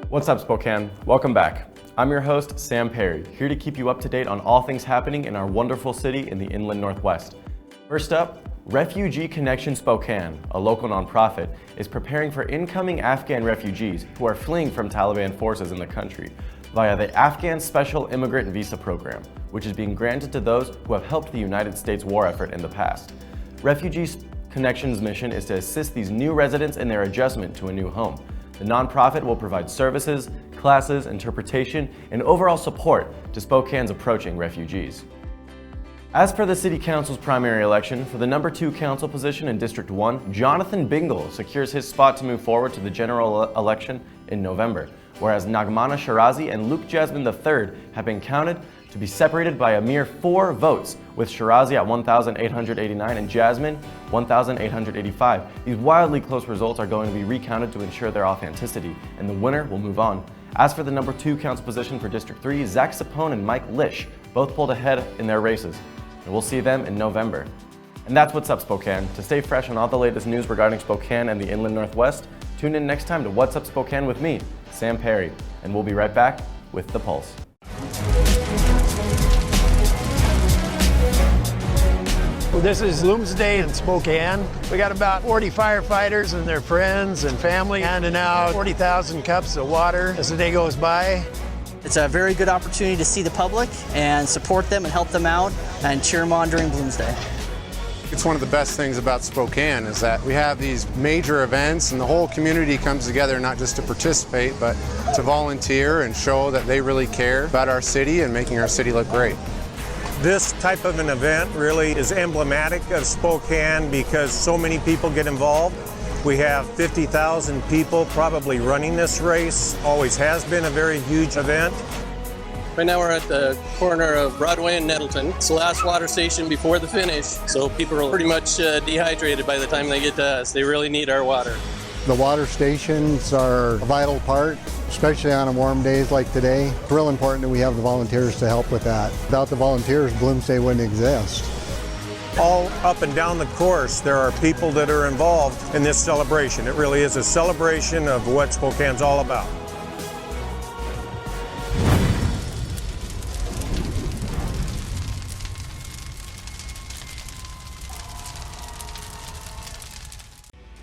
What's up, Spokane? Welcome back. I'm your host, Sam Peri, here to keep you up to date on all things happening in our wonderful city in the inland Northwest. First up, Refugee Connections Spokane, a local nonprofit, is preparing for incoming Afghan refugees who are fleeing from Taliban forces in the country via the Afghan Special Immigrant Visa Program, which is being granted to those who have helped the United States war effort in the past. Refugee Connections' mission is to assist these new residents in their adjustment to a new home. The nonprofit will provide services, classes, interpretation, and overall support to Spokane's approaching refugees. As for the City Council's primary election, for the number 2 council position in District 1, Jonathan Bingle secures his spot to move forward to the general election in November, whereas Nagmana Shirazi and Luke Jasmine III have been counted to be separated by a mere 4 votes, with Shirazi at 1,889 and Jasmine 1,885. These wildly close results are going to be recounted to ensure their authenticity, and the winner will move on. As for the number 2 council position for District 3, Zach Sapone and Mike Lish both pulled ahead in their races, and we'll see them in November. And that's What's Up, Spokane. To stay fresh on all the latest news regarding Spokane and the inland Northwest, tune in next time to What's Up, Spokane with me, Sam Peri, and we'll be right back with the Pulse. This is Bloomsday in Spokane. We got about 40 firefighters and their friends and family handing out 40,000 cups of water as the day goes by. It's a very good opportunity to see the public and support them and help them out and cheer them on during Bloomsday. It's one of the best things about Spokane is that we have these major events and the whole community comes together not just to participate but to volunteer and show that they really care about our city and making our city look great. This type of an event really is emblematic of Spokane because so many people get involved. We have 50,000 people probably running this race. Always has been a very huge event. Right now we're at the corner of Broadway and Nettleton. It's the last water station before the finish, so people are pretty much dehydrated by the time they get to us. They really need our water. The water stations are a vital part, especially on warm days like today. It's real important that we have the volunteers to help with that. Without the volunteers, Bloomsday wouldn't exist. All up and down the course, there are people that are involved in this celebration. It really is a celebration of what Spokane's all about.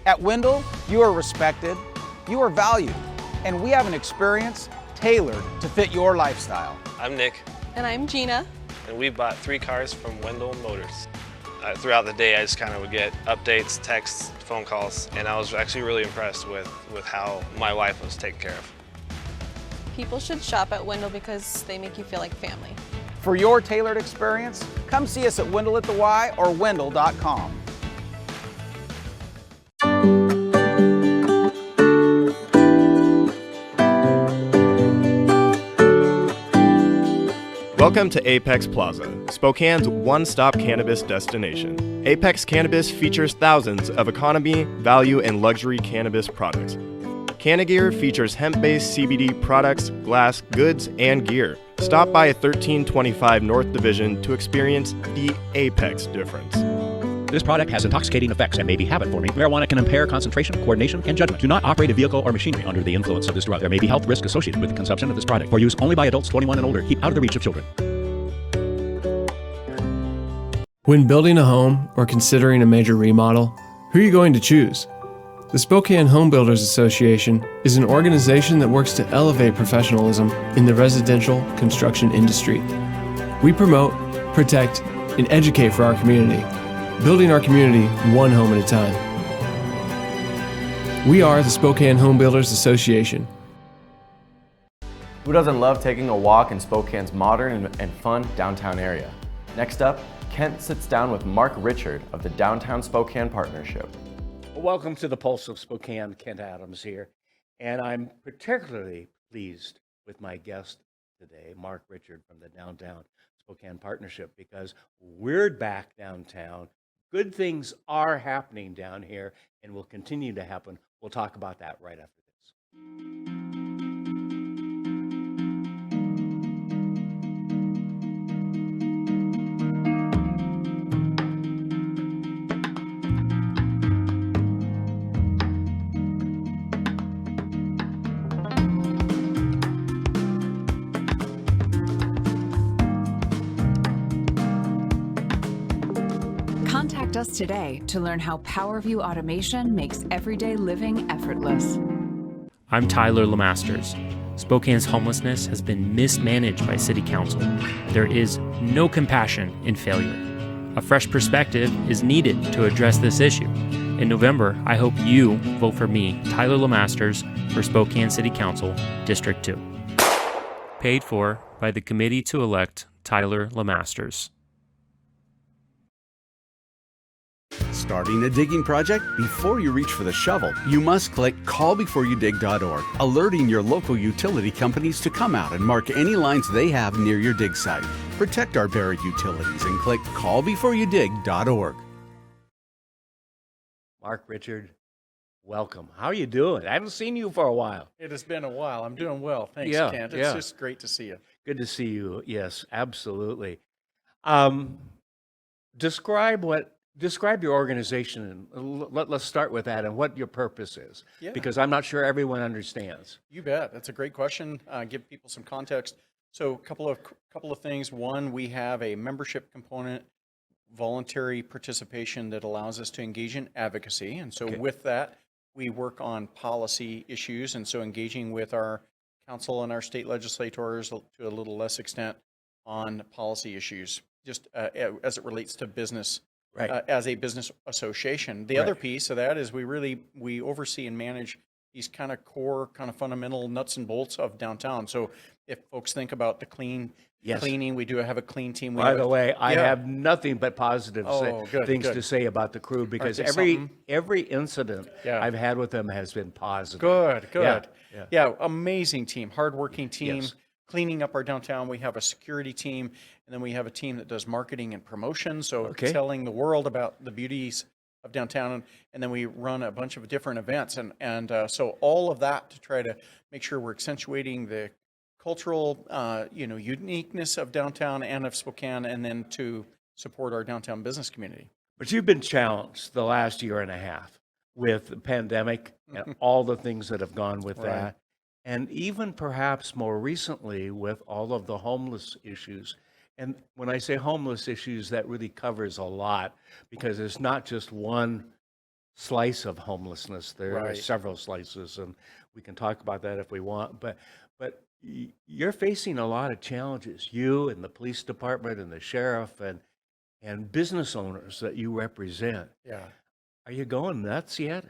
At Wendell, you are respected, you are valued, and we have an experience tailored to fit your lifestyle. I'm Nick. And I'm Gina. And we bought 3 cars from Wendell Motors. Throughout the day, I just kind of would get updates, texts, phone calls, and I was actually really impressed with how my wife was taken care of. People should shop at Wendell because they make you feel like family. For your tailored experience, come see us at Wendell at the Y or Wendell.com. Welcome to Apex Plaza, Spokane's one-stop cannabis destination. Apex Cannabis features thousands of economy, value, and luxury cannabis products. Cannagear features hemp-based CBD products, glass, goods, and gear. Stop by 1325 North Division to experience the Apex difference. This product has intoxicating effects and may be habit-forming. Marijuana can impair concentration, coordination, and judgment. Do not operate a vehicle or machinery under the influence of this drug. There may be health risk associated with the consumption of this product. For use only by adults 21 and older. Keep out of the reach of children. When building a home or considering a major remodel, who are you going to choose? The Spokane Home Builders Association is an organization that works to elevate professionalism in the residential construction industry. We promote, protect, and educate for our community, building our community one home at a time. We are the Spokane Home Builders Association. Who doesn't love taking a walk in Spokane's modern and fun downtown area? Next up, Kent sits down with Mark Richard of the Downtown Spokane Partnership. Welcome to the Pulse of Spokane. Kent Adams here, and I'm particularly pleased with my guest today, Mark Richard from the Downtown Spokane Partnership, because we're back downtown. Good things are happening down here and will continue to happen. We'll talk about that right after this. Contact us today to learn how PowerView automation makes everyday living effortless. I'm Tyler Lemasters. Spokane's homelessness has been mismanaged by City Council. There is no compassion in failure. A fresh perspective is needed to address this issue. In November, I hope you vote for me, Tyler Lemasters, for Spokane City Council, District 2. Paid for by the Committee to Elect Tyler Lemasters. Starting a digging project? Before you reach for the shovel, you must click callbeforeyoudig.org, alerting your local utility companies to come out and mark any lines they have near your dig site. Protect our buried utilities and click callbeforeyoudig.org. Mark, Richard, welcome. How are you doing? I haven't seen you for a while. It has been a while. I'm doing well. Thanks, Yeah, Kent. It's yeah. just great to see you. Good to see you. Yes, absolutely. Describe your organization, and let's start with that and what your purpose is, Yeah. because I'm not sure everyone understands. You bet. That's a great question. Give people some context. So, a couple of things. One, we have a membership component, voluntary participation that allows us to engage in advocacy, and so with that, we work on policy issues, and so engaging with our council and our state legislators to a little less extent on policy issues, just as it relates to business. Right. As a business association. The other piece of that is we oversee and manage these kind of core, kind of fundamental nuts and bolts of downtown. So if folks think about the cleaning, we do have a clean team. By the way, I have nothing but positive things to say about the crew, because every incident I've had with them has been positive. Good. Yeah, amazing team, hardworking team. Yes. Cleaning up our downtown. We have a security team, and then we have a team that does marketing and promotion, so telling the world about the beauties of downtown, and then we run a bunch of different events, and so all of that to try to make sure we're accentuating the cultural uniqueness of downtown and of Spokane, and then to support our downtown business community. But you've been challenged the last year and a half with the pandemic and all the things that have gone with that. And even perhaps more recently with all of the homeless issues. And when I say homeless issues, that really covers a lot, because it's not just one slice of homelessness. There are several slices, and we can talk about that if we want. But you're facing a lot of challenges, you and the police department and the sheriff and business owners that you represent. Yeah. Are you going nuts yet?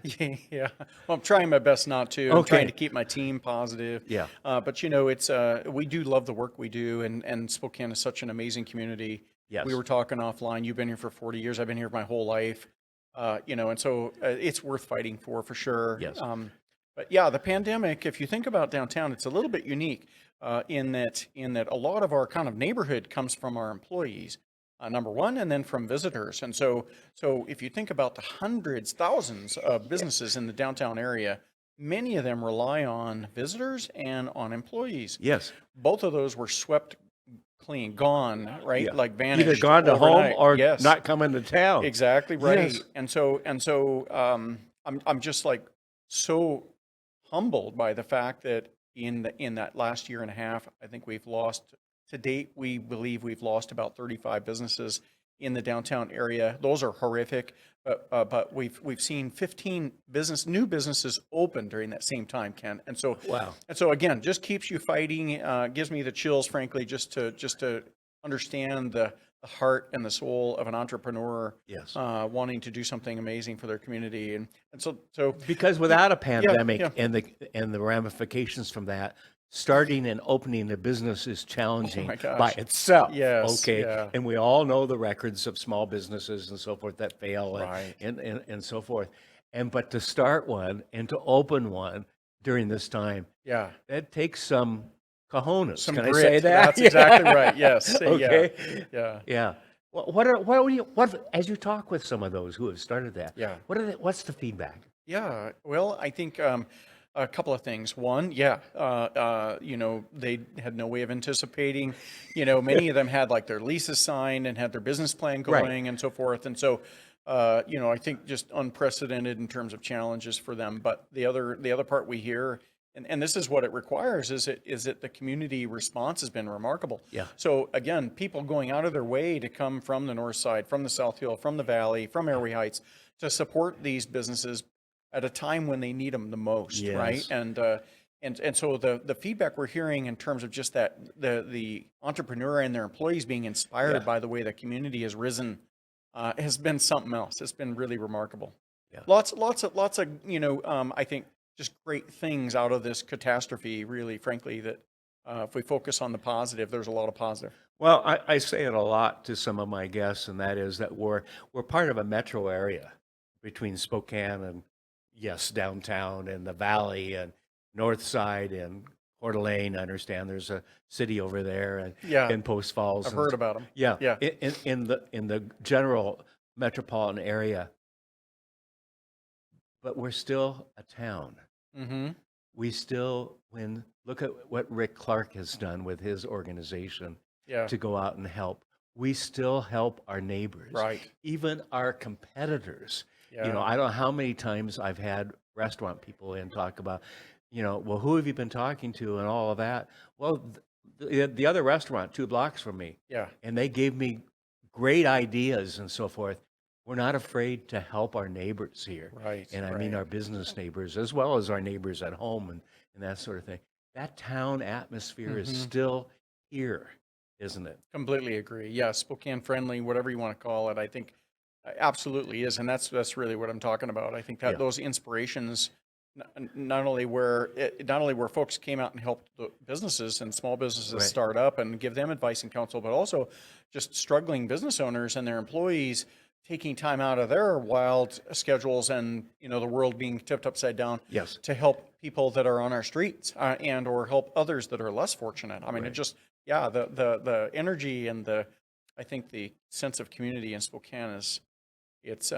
Yeah. Well, I'm trying my best not to. I'm trying to keep my team positive. Yeah. But it's we do love the work we do, and Spokane is such an amazing community. Yes. We were talking offline. You've been here for 40 years. I've been here my whole life. And so it's worth fighting for sure. Yes. But yeah, the pandemic, if you think about downtown, it's a little bit unique in that a lot of our kind of neighborhood comes from our employees. Number one, and then from visitors. And so if you think about the hundreds, thousands of businesses in the downtown area, many of them rely on visitors and on employees. Yes. Both of those were swept clean, gone, right? Yeah. Like vanished. Either gone to overnight. home or not coming to town. Exactly right. Yes. And so I'm just like so humbled by the fact that in that last year and a half, I think we've lost. To date, we believe we've lost about 35 businesses in the downtown area. Those are horrific, but we've seen 15 new businesses open during that same time, Ken. And so again, just keeps you fighting. Gives me the chills, frankly, just to understand the heart and the soul of an entrepreneur. Yes. Wanting to do something amazing for their community, and so because without a pandemic and the ramifications from that. Starting and opening a business is challenging by itself. Yes. Okay. Yeah. And we all know the records of small businesses and so forth that fail and so forth. But to start one and to open one during this time, that takes some cojones. Some Can grit. I say that? That's exactly right. Yes. Okay. Yeah. What as you talk with some of those who have started that? Yeah. What's the feedback? Yeah. Well, I think. A couple of things. One, they had no way of anticipating. Many of them had like their leases signed and had their business plan going and so forth. And so, I think just unprecedented in terms of challenges for them. But the other part we hear and this is what it requires, is that the community response has been remarkable. Yeah. So again, people going out of their way to come from the north side, from the South Hill, from the Valley, from Airway Heights, to support these businesses at a time when they need them the most, Yes. right? And so the feedback we're hearing in terms of just that the entrepreneur and their employees being inspired by the way the community has risen has been something else. It's been really remarkable. Yeah. Lots of I think just great things out of this catastrophe. Really, frankly, that if we focus on the positive, there's a lot of positive. Well, I say it a lot to some of my guests, and that is that we're part of a metro area between Spokane and, yes, downtown and the Valley and North Side and Coeur d'Alene. I understand there's a city over there and in Post Falls. I've heard about them. Yeah, yeah. In the general metropolitan area, but we're still a town. Mm-hmm. We still look at what Rick Clark has done with his organization to go out and help. We still help our neighbors, right? Even our competitors. Yeah. You know, I don't know how many times I've had restaurant people in talk about, well, who have you been talking to and all of that? Well, the other restaurant 2 blocks from me. Yeah. And they gave me great ideas and so forth. We're not afraid to help our neighbors here. Right. And I mean our business neighbors as well as our neighbors at home and that sort of thing. That town atmosphere is still here, isn't it? Completely agree. Yeah, Spokane friendly, whatever you want to call it, I think absolutely is. And that's really what I'm talking about. I think that those inspirations, not only where folks came out and helped the businesses and small businesses start up and give them advice and counsel, but also just struggling business owners and their employees taking time out of their wild schedules and the world being tipped upside down to help people that are on our streets and or help others that are less fortunate. I mean, it just the energy and I think the sense of community in Spokane it's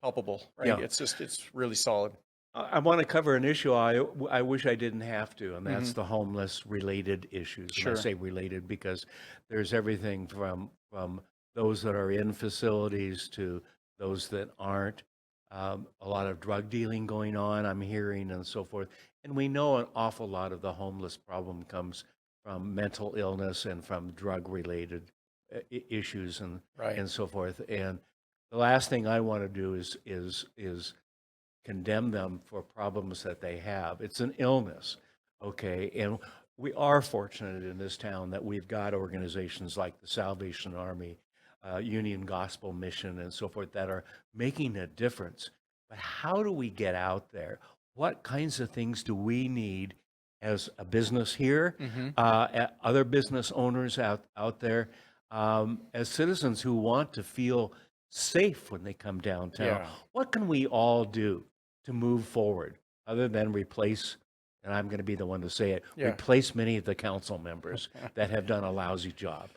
palpable, right? Yeah. It's really solid. I want to cover an issue I wish I didn't have to, and that's the homeless related issues. Sure. And I say related because there's everything from those that are in facilities to those that aren't. A lot of drug dealing going on, I'm hearing, and so forth. And we know an awful lot of the homeless problem comes from mental illness and from drug-related issues and so forth. And the last thing I want to do is condemn them for problems that they have. It's an illness, okay? And we are fortunate in this town that we've got organizations like the Salvation Army, Union Gospel Mission, and so forth that are making a difference. But how do we get out there? What kinds of things do we need as a business here, other business owners out there, as citizens who want to feel safe when they come downtown? Yeah. What can we all do to move forward other than replace, and I'm going to be the one to say it, replace many of the council members that have done a lousy job?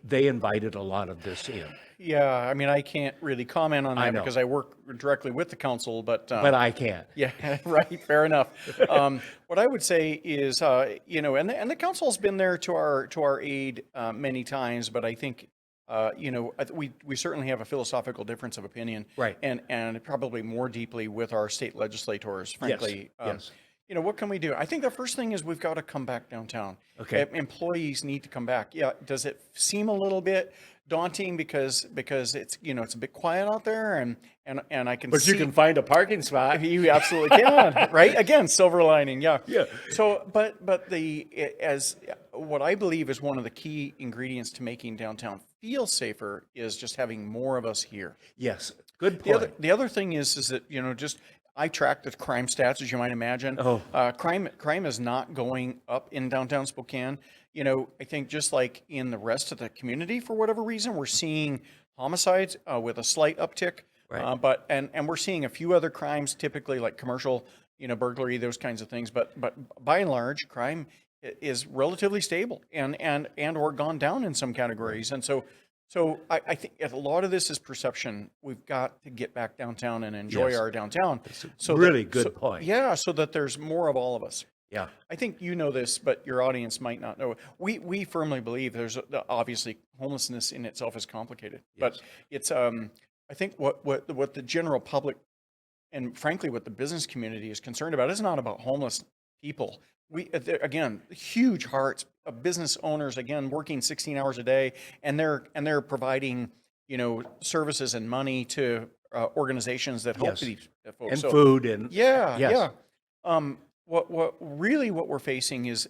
They invited a lot of this in. Yeah, I mean, I can't really comment on that because I work directly with the council, but I can. Yeah, right. Fair enough. What I would say is, and the council's been there to our aid many times, but I think, we certainly have a philosophical difference of opinion, right? And probably more deeply with our state legislators, frankly. Yes. What can we do? I think the first thing is we've got to come back downtown. Okay. Employees need to come back. Yeah. Does it seem a little bit daunting because it's it's a bit quiet out there and I can But you can find a parking spot. You absolutely can, right? Again, silver lining. Yeah. Yeah. So, but as what I believe is one of the key ingredients to making downtown feel safer is just having more of us here. Yes. Good point. The other thing is that I track the crime stats, as you might imagine. Crime is not going up in downtown Spokane. I think just like in the rest of the community, for whatever reason, we're seeing homicides with a slight uptick. Right. But we're seeing a few other crimes, typically like commercial, burglary, those kinds of things. But by and large, crime is relatively stable and or gone down in some categories. And so I think a lot of this is perception. We've got to get back downtown and enjoy our downtown. That's a really good point. Yeah, so that there's more of all of us. Yeah. I think you know this, but your audience might not know. We firmly believe there's obviously homelessness in itself is complicated, but it's I think what the general public and frankly what the business community is concerned about is not about homeless people. Again, huge hearts, business owners, again, working 16 hours a day, and they're providing, services and money to organizations that help these folks. And food and What we're facing is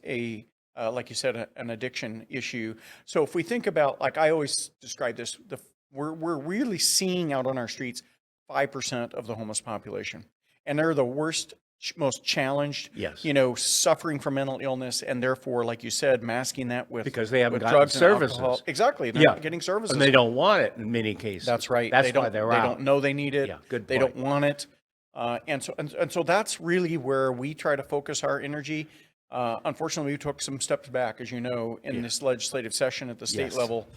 like you said, an addiction issue. So if we think about, like I always describe this, we're really seeing out on our streets 5% of the homeless population, and they're the worst, most challenged, suffering from mental illness, and therefore, like you said, masking that with because they haven't gotten drugs services. and alcohol. Exactly, they're not getting services, and they don't want it in many cases. That's right. That's why they're out. They don't know they need it. Yeah, good point. They don't want it, and so that's really where we try to focus our energy. Unfortunately, we took some steps back, as you know, in this legislative session at the state level,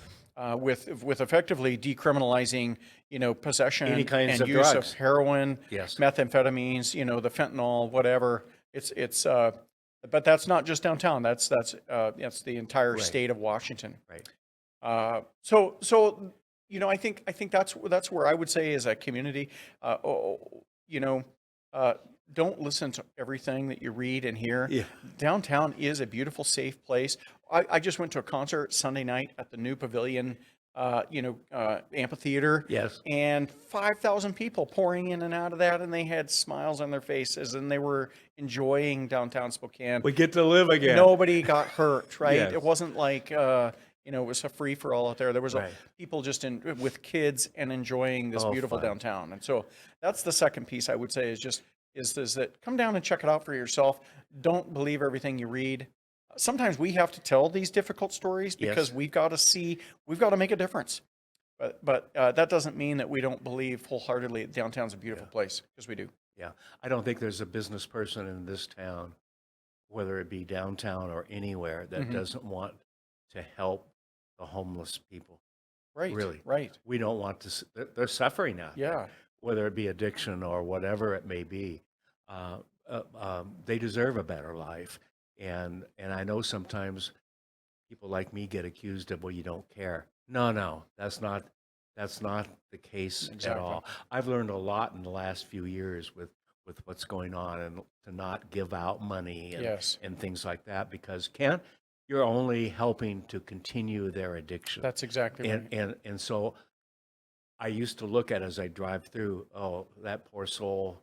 with effectively decriminalizing, possession Any kinds and of use drugs. of heroin, methamphetamines, the fentanyl, whatever. But that's not just downtown. That's the entire state of Washington. Right. So I think that's where I would say, as a community, don't listen to everything that you read and hear. Yeah. Downtown is a beautiful, safe place. I just went to a concert Sunday night at the new Pavilion, amphitheater. Yes. And 5,000 people pouring in and out of that, and they had smiles on their faces, and they were enjoying downtown Spokane. We get to live again. Nobody got hurt, right? Yes. It wasn't like it was a free for all out there. There was people just with kids and enjoying this beautiful downtown. And so that's the second piece I would say is that come down and check it out for yourself. Don't believe everything you read. Sometimes we have to tell these difficult stories because we've got to make a difference. But that doesn't mean that we don't believe wholeheartedly that downtown's a beautiful place, because we do. Yeah. I don't think there's a business person in this town, whether it be downtown or anywhere, that doesn't want to help the homeless people. Right. Really. Right. We don't want to, they're suffering out there, whether it be addiction or whatever it may be. They deserve a better life. And I know sometimes people like me get accused of, well, you don't care. No, that's not the case at all. I've learned a lot in the last few years with what's going on, and to not give out money and things like that, because you're only helping to continue their addiction. That's exactly right. And so I used to look at, as I drive through, oh, that poor soul,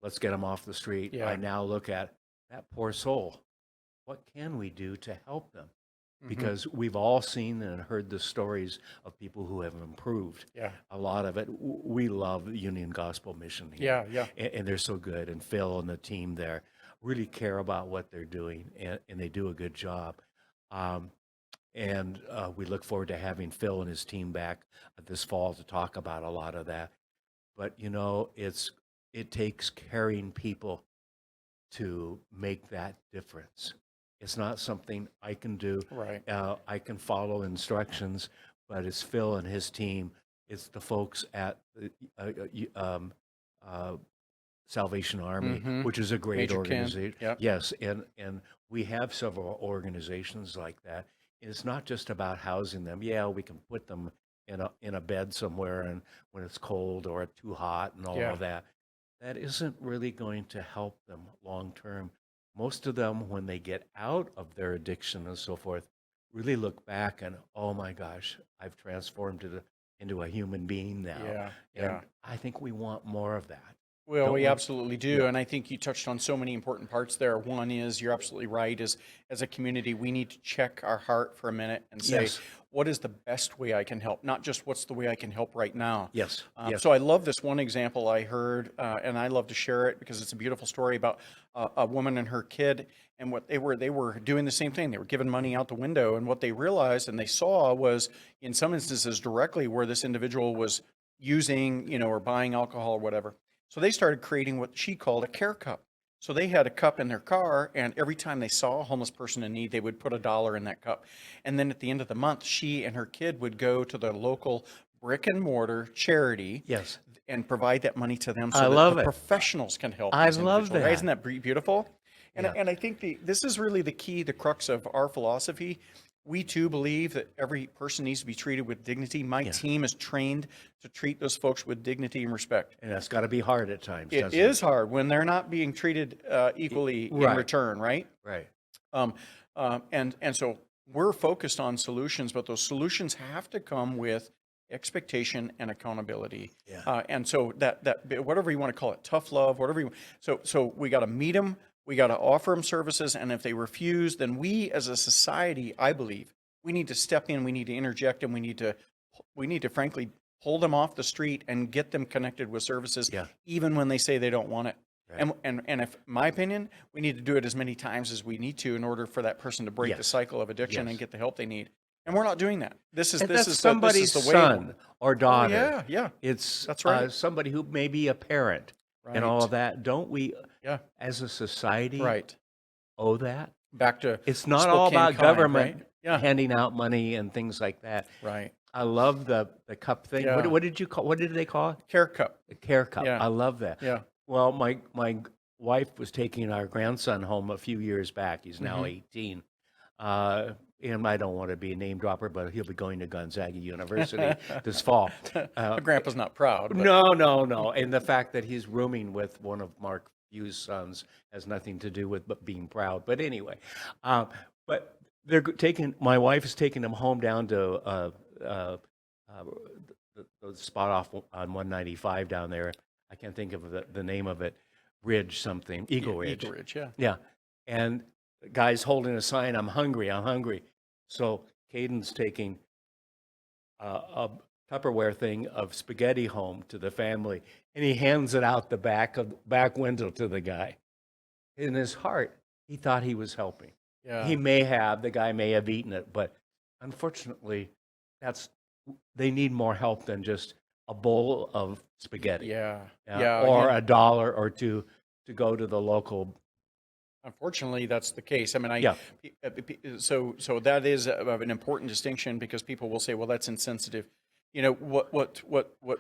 let's get them off the street. Yeah. I now look at that poor soul. What can we do to help them? Because we've all seen and heard the stories of people who have improved. Yeah. A lot of it. We love Union Gospel Mission here. Yeah. And they're so good. And Phil and the team there really care about what they're doing, and they do a good job. And we look forward to having Phil and his team back this fall to talk about a lot of that. But, it takes caring people to make that difference. It's not something I can do. Right. I can follow instructions, but it's Phil and his team. It's the folks at Salvation Army, which is a great Major organization. Ken. Yep. Yes, and we have several organizations like that. It's not just about housing them. Yeah, we can put them in a bed somewhere, and when it's cold or too hot and all of that. That isn't really going to help them long term. Most of them, when they get out of their addiction and so forth, really look back and, oh my gosh, I've transformed into a human being now. And I think we want more of that. Well, we absolutely do. And I think you touched on so many important parts there. One is, you're absolutely right, is as a community, we need to check our heart for a minute and say, what is the best way I can help? Not just what's the way I can help right now. Yes. So I love this one example I heard, and I love to share it because it's a beautiful story about a woman and her kid. And what they were doing the same thing. They were giving money out the window. And what they realized and they saw was, in some instances, directly where this individual was using, or buying alcohol or whatever. So they started creating what she called a care cup. So they had a cup in their car, and every time they saw a homeless person in need, they would put $1 in that cup. And then at the end of the month, she and her kid would go to the local brick and mortar charity and provide that money to them so that the professionals can help. I love that. Right? Isn't that beautiful? And I think this is really the key, the crux of our philosophy, we too believe that every person needs to be treated with dignity. My team is trained to treat those folks with dignity and respect. And that's got to be hard at times, It doesn't is hard when they're not being treated equally in return, right? Right. And so we're focused on solutions, but those solutions have to come with expectation and accountability. And so that whatever you want to call it, tough love, whatever you so we got to meet them, we got to offer them services, and if they refuse, then we as a society, I believe, we need to step in, we need to interject, and we need to frankly pull them off the street and get them connected with services, even when they say they don't want it. Right. And if my opinion, we need to do it as many times as we need to in order for that person to break the cycle of addiction and get the help they need. And we're not doing that. This is somebody's the way son or daughter. Oh, yeah. That's right. Somebody who may be a parent and all of that. Don't we, as a society, owe that? Back to it's not Spokane all about government handing out money and things like that. Right. I love the cup thing. Yeah. What did you call? What did they call it? Care cup. The care cup. Yeah. I love that. Yeah. Well, my wife was taking our grandson home a few years back. He's now 18. And I don't want to be a name dropper, but he'll be going to Gonzaga University this fall. Grandpa's not proud. But. No. And the fact that he's rooming with one of Mark Few's sons has nothing to do with being proud. But anyway, but they're my wife is taking him home down to the spot off on 195 down there. I can't think of the name of it. Ridge something. Eagle Ridge. Eagle Ridge, yeah. Yeah. And the guy's holding a sign, I'm hungry. So Caden's taking a Tupperware thing of spaghetti home to the family, and he hands it out the back window to the guy. In his heart, he thought he was helping. Yeah. The guy may have eaten it, but unfortunately, they need more help than just a bowl of spaghetti. Or $1 or $2 to go to the local. Unfortunately, that's the case. I mean, so that is an important distinction because people will say, well, that's insensitive. You know, what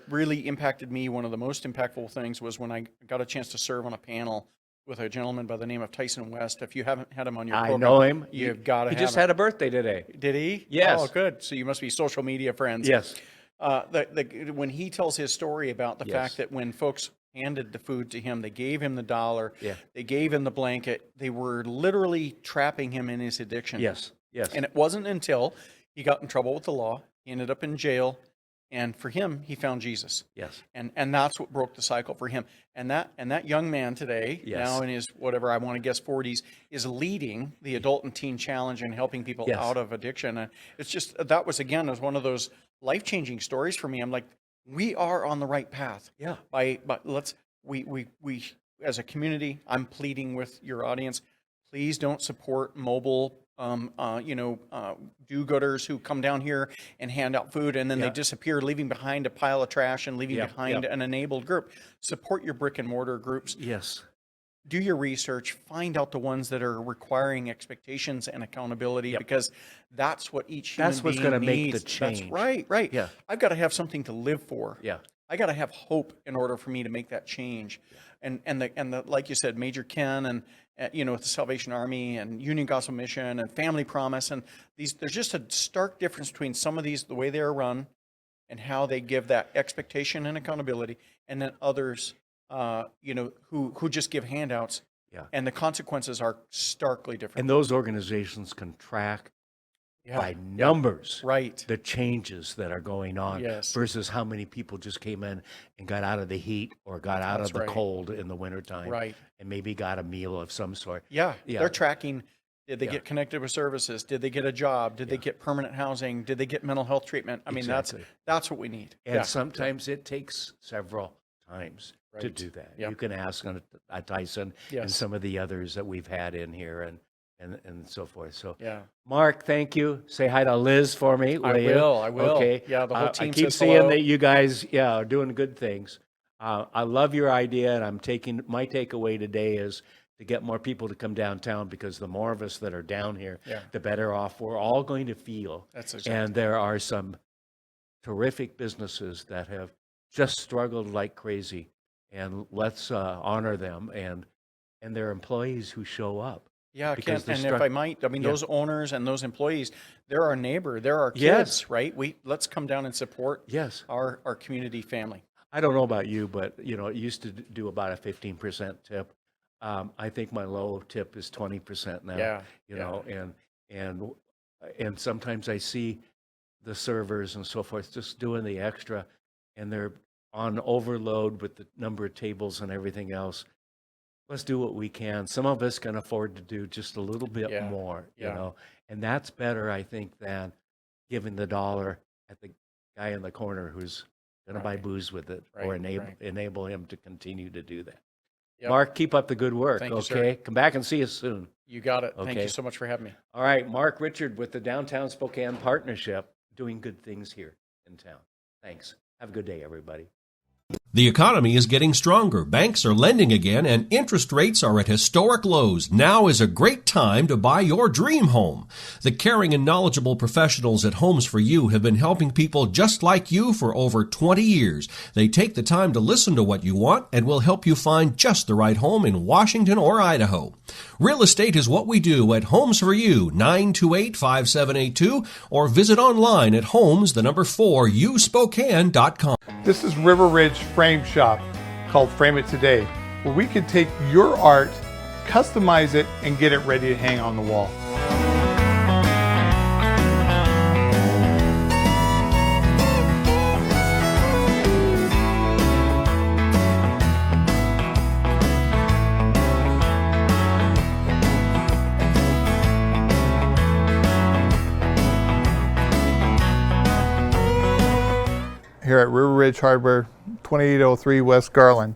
really impacted me, one of the most impactful things was when I got a chance to serve on a panel with a gentleman by the name of Tyson West. If you haven't had him on your program, I know him. You've got to have him. He just had a birthday today. Did he? Yes. Oh, good. So you must be social media friends. Yes. When he tells his story about the fact that when folks handed the food to him, they gave him the $1, they gave him the blanket, they were literally trapping him in his addiction. Yes. And it wasn't until he got in trouble with the law, he ended up in jail, and for him, he found Jesus. Yes. And that's what broke the cycle for him. And that young man today, now in his, whatever, I want to guess 40s, is leading the Adult and Teen Challenge and helping people out of addiction. And it's just, that was one of those life-changing stories for me. I'm like, we are on the right path. Yeah. But we as a community, I'm pleading with your audience, please don't support mobile do-gooders who come down here and hand out food and then they disappear, leaving behind a pile of trash and leaving behind an enabled group. Support your brick and mortar groups. Yes. Do your research, find out the ones that are requiring expectations and accountability because that's what each human being needs. That's what's going to make the change. That's right. Yeah. I've got to have something to live for. Yeah. I got to have hope in order for me to make that change. And the like you said, Major Ken and with the Salvation Army and Union Gospel Mission and Family Promise and there's just a stark difference between some of these, the way they are run and how they give that expectation and accountability, and then others who just give handouts. Yeah. And the consequences are starkly different. And those organizations can track by numbers the changes that are going on versus how many people just came in and got out of the heat or got out of the cold in the wintertime and maybe got a meal of some sort. They're tracking, did they get connected with services? Did they get a job? Did they get permanent housing? Did they get mental health treatment? I mean, that's what we need. And sometimes it takes several times to do that. You can ask Tyson and some of the others that we've had in here and so forth. So, Mark, thank you. Say hi to Liz for me. I will. Okay. Yeah, the whole team I keep says seeing hello. that you guys, are doing good things. I love your idea, and I'm taking my takeaway today is to get more people to come downtown because the more of us that are down here, the better off we're all going to feel. That's exactly. And there are some terrific businesses that have just struggled like crazy, and let's honor them and their employees who show up. Yeah, Because Ken, the and if I might, I mean, those owners and those employees, they're our neighbor, they're our kids, Yes. right? Let's come down and support Yes. our community family. I don't know about you, but it used to do about a 15% tip. I think my low tip is 20% now. Yeah, You know, and sometimes I see the servers and so forth just doing the extra, and they're on overload with the number of tables and everything else. Let's do what we can. Some of us can afford to do just a little bit more, and that's better, I think, than giving the dollar at the guy in the corner who's going to buy booze with it, or enable him to continue to do that. Yep. Mark, keep up the good work, Thank you, okay? sir. Come back and see us soon. You got it. Okay. Thank you so much for having me. All right, Mark Richard with the Downtown Spokane Partnership, doing good things here in town. Thanks. Have a good day, everybody. The economy is getting stronger. Banks are lending again, and interest rates are at historic lows. Now is a great time to buy your dream home. The caring and knowledgeable professionals at Homes for You have been helping people just like you for over 20 years. They take the time to listen to what you want and will help you find just the right home in Washington or Idaho. Real estate is what we do at Homes for You, 928-5782, or visit online at homes4uspokane.com. This is River Ridge Frame Shop, called Frame It Today, where we can take your art, customize it, and get it ready to hang on the wall. Here at River Ridge Hardware, 2803 West Garland.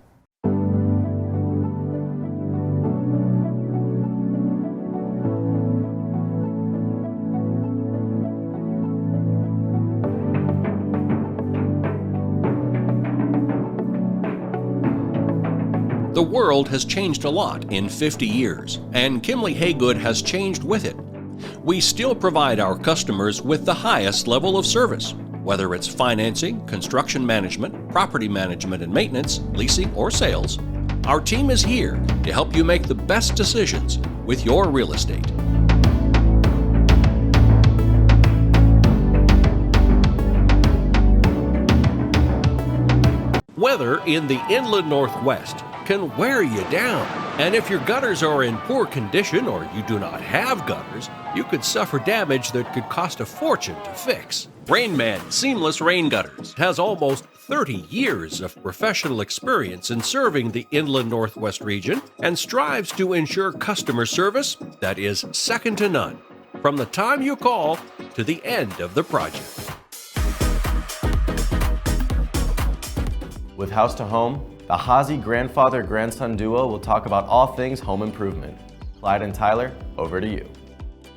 The world has changed a lot in 50 years, and Kimley Haygood has changed with it. We still provide our customers with the highest level of service, whether it's financing, construction management, property management and maintenance, leasing, or sales. Our team is here to help you make the best decisions with your real estate. Weather in the inland Northwest can wear you down. And if your gutters are in poor condition or you do not have gutters, you could suffer damage that could cost a fortune to fix. Rainman Seamless Rain Gutters has almost 30 years of professional experience in serving the inland Northwest region and strives to ensure customer service that is second to none, from the time you call to the end of the project. With House to Home, the Haase grandfather-grandson duo will talk about all things home improvement. Clyde and Tyler, over to you.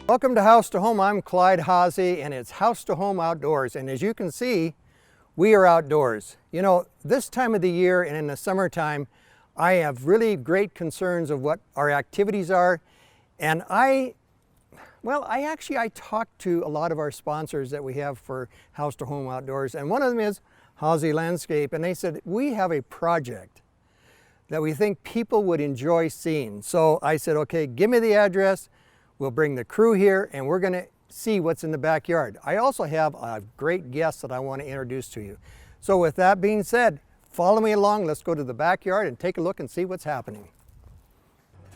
Welcome to House to Home. I'm Clyde Haase, and it's House to Home outdoors. And as you can see, we are outdoors. You know, this time of the year and in the summertime, I have really great concerns of what our activities are. And I talked to a lot of our sponsors that we have for House to Home outdoors, and one of them is Haase Landscape, and they said, we have a project that we think people would enjoy seeing. So I said, okay, give me the address, we'll bring the crew here, and we're gonna see what's in the backyard. I also have a great guest that I want to introduce to you. So with that being said, follow me along, let's go to the backyard and take a look and see what's happening.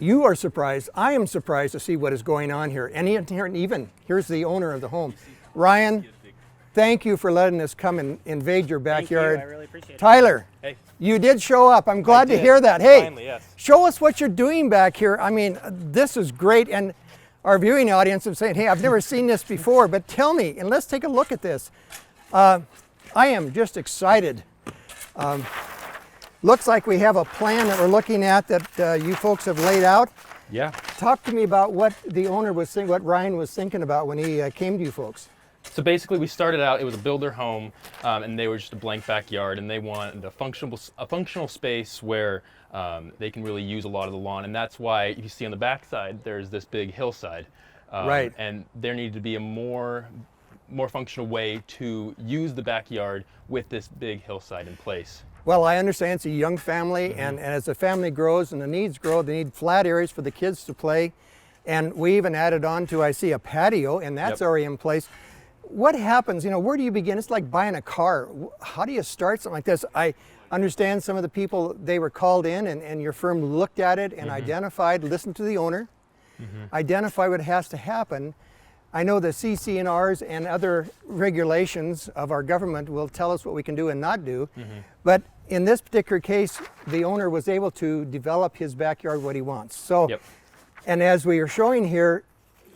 You are surprised, I am surprised to see what is going on here. And even here's the owner of the home. Ryan, thank you for letting us come and invade your backyard. Thank you. I really appreciate it. Tyler, hey. You did show up. I'm glad to hear that. Hey, finally, yes. Show us what you're doing back here. I mean, this is great. And our viewing audience is saying, hey, I've never seen this before, but tell me, and let's take a look at this. I am just excited. Looks like we have a plan that we're looking at that you folks have laid out. Yeah. Talk to me about what the owner was thinking, what Ryan was thinking about when he came to you folks. So basically we started out, it was a builder home, and they were just a blank backyard, and they wanted a functional space where they can really use a lot of the lawn, and that's why you see on the back side there's this big hillside. Right. And there needed to be a more functional way to use the backyard with this big hillside in place. Well, I understand it's a young family, and as the family grows and the needs grow, they need flat areas for the kids to play. And we even added on to, I see a patio, and that's Yep. already in place. What happens, you know, where do you begin? It's like buying a car. How do you start something like this? I understand some of the people, they were called in and your firm looked at it and identified, listened to the owner, identify what has to happen. I know the CC&Rs and other regulations of our government will tell us what we can do and not do. But in this particular case, the owner was able to develop his backyard what he wants. So, and as we are showing here,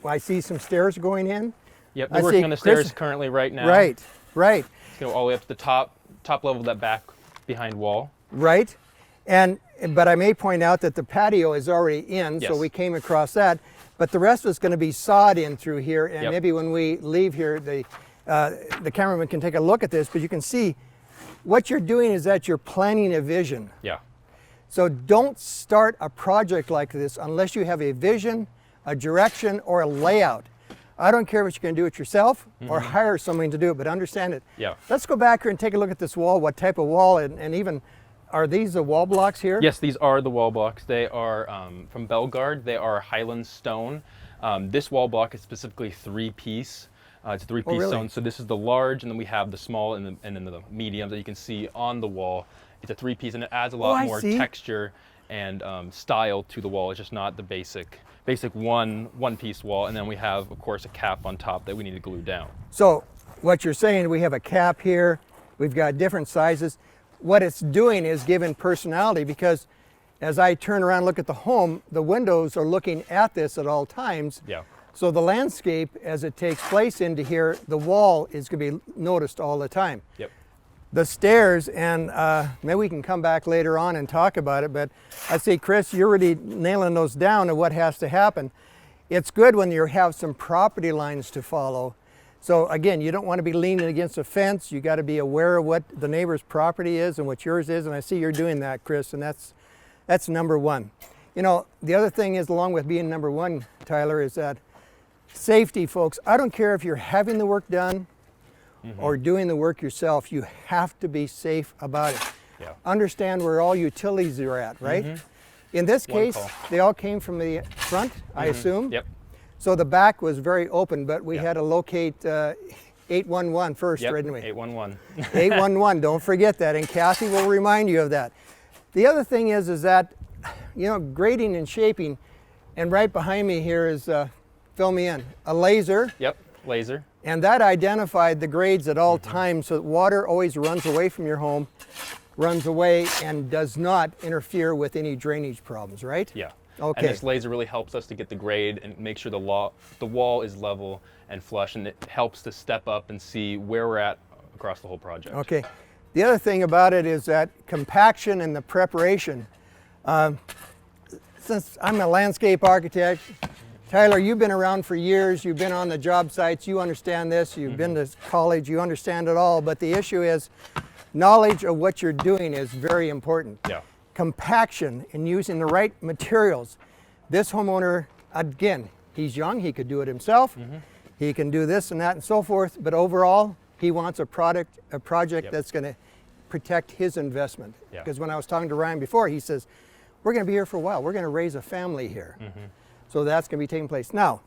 I see some stairs going in. Yep, they're working on the stairs currently right now. Right, right. Go all the way up to the top level of that back behind wall. Right, but I may point out that the patio is already in, so we came across that. But the rest is going to be sawed in through here, and maybe when we leave here, the cameraman can take a look at this. But you can see what you're doing is that you're planning a vision. Yeah. So don't start a project like this unless you have a vision, a direction, or a layout. I don't care if you're going to do it yourself or hire someone to do it, but understand it. Yeah. Let's go back here and take a look at this wall, what type of wall, and even, are these the wall blocks here? Yes, these are the wall blocks. They are from Bellegarde. They are Highland stone. This wall block is specifically three-piece. It's a three-piece stone. So this is the large, and then we have the small and then the medium that you can see on the wall. It's a three-piece, and it adds a lot more texture and style to the wall. It's just not the basic one-piece wall. And then we have, of course, a cap on top that we need to glue down. So what you're saying, we have a cap here. We've got different sizes. What it's doing is giving personality, because as I turn around and look at the home, the windows are looking at this at all times. Yeah. So the landscape, as it takes place into here, the wall is going to be noticed all the time. Yep. The stairs, and maybe we can come back later on and talk about it, but I see, Chris, you're really nailing those down to what has to happen. It's good when you have some property lines to follow. So again, you don't want to be leaning against a fence. You got to be aware of what the neighbor's property is and what yours is, and I see you're doing that, Chris, and that's number one. You know, the other thing is, along with being number one, Tyler, is that safety, folks. I don't care if you're having the work done or doing the work yourself, you have to be safe about it. Yeah. Understand where all utilities are at, right? In this case, they all came from the front, I assume. Yep. So the back was very open, but we had to locate 811 first, didn't we? 811. 811, don't forget that, and Kathy will remind you of that. The other thing is that, you know, grading and shaping, and right behind me here is, fill me in, a laser. Yep, laser. And that identified the grades at all times, so that water always runs away from your home, runs away, and does not interfere with any drainage problems, right? Yeah. Okay. And this laser really helps us to get the grade and make sure the wall is level and flush, and it helps to step up and see where we're at across the whole project. Okay. The other thing about it is that compaction and the preparation. Since I'm a landscape architect, Tyler, you've been around for years, you've been on the job sites, you understand this, you've been to college, you understand it all, but the issue is knowledge of what you're doing is very important. Yeah. Compaction and using the right materials. This homeowner, again, he's young, he could do it himself, he can do this and that and so forth, but overall, he wants a project that's going to protect his investment. Because when I was talking to Ryan before, he says, we're going to be here for a while, we're going to raise a family here. So that's going to be taking place. Now,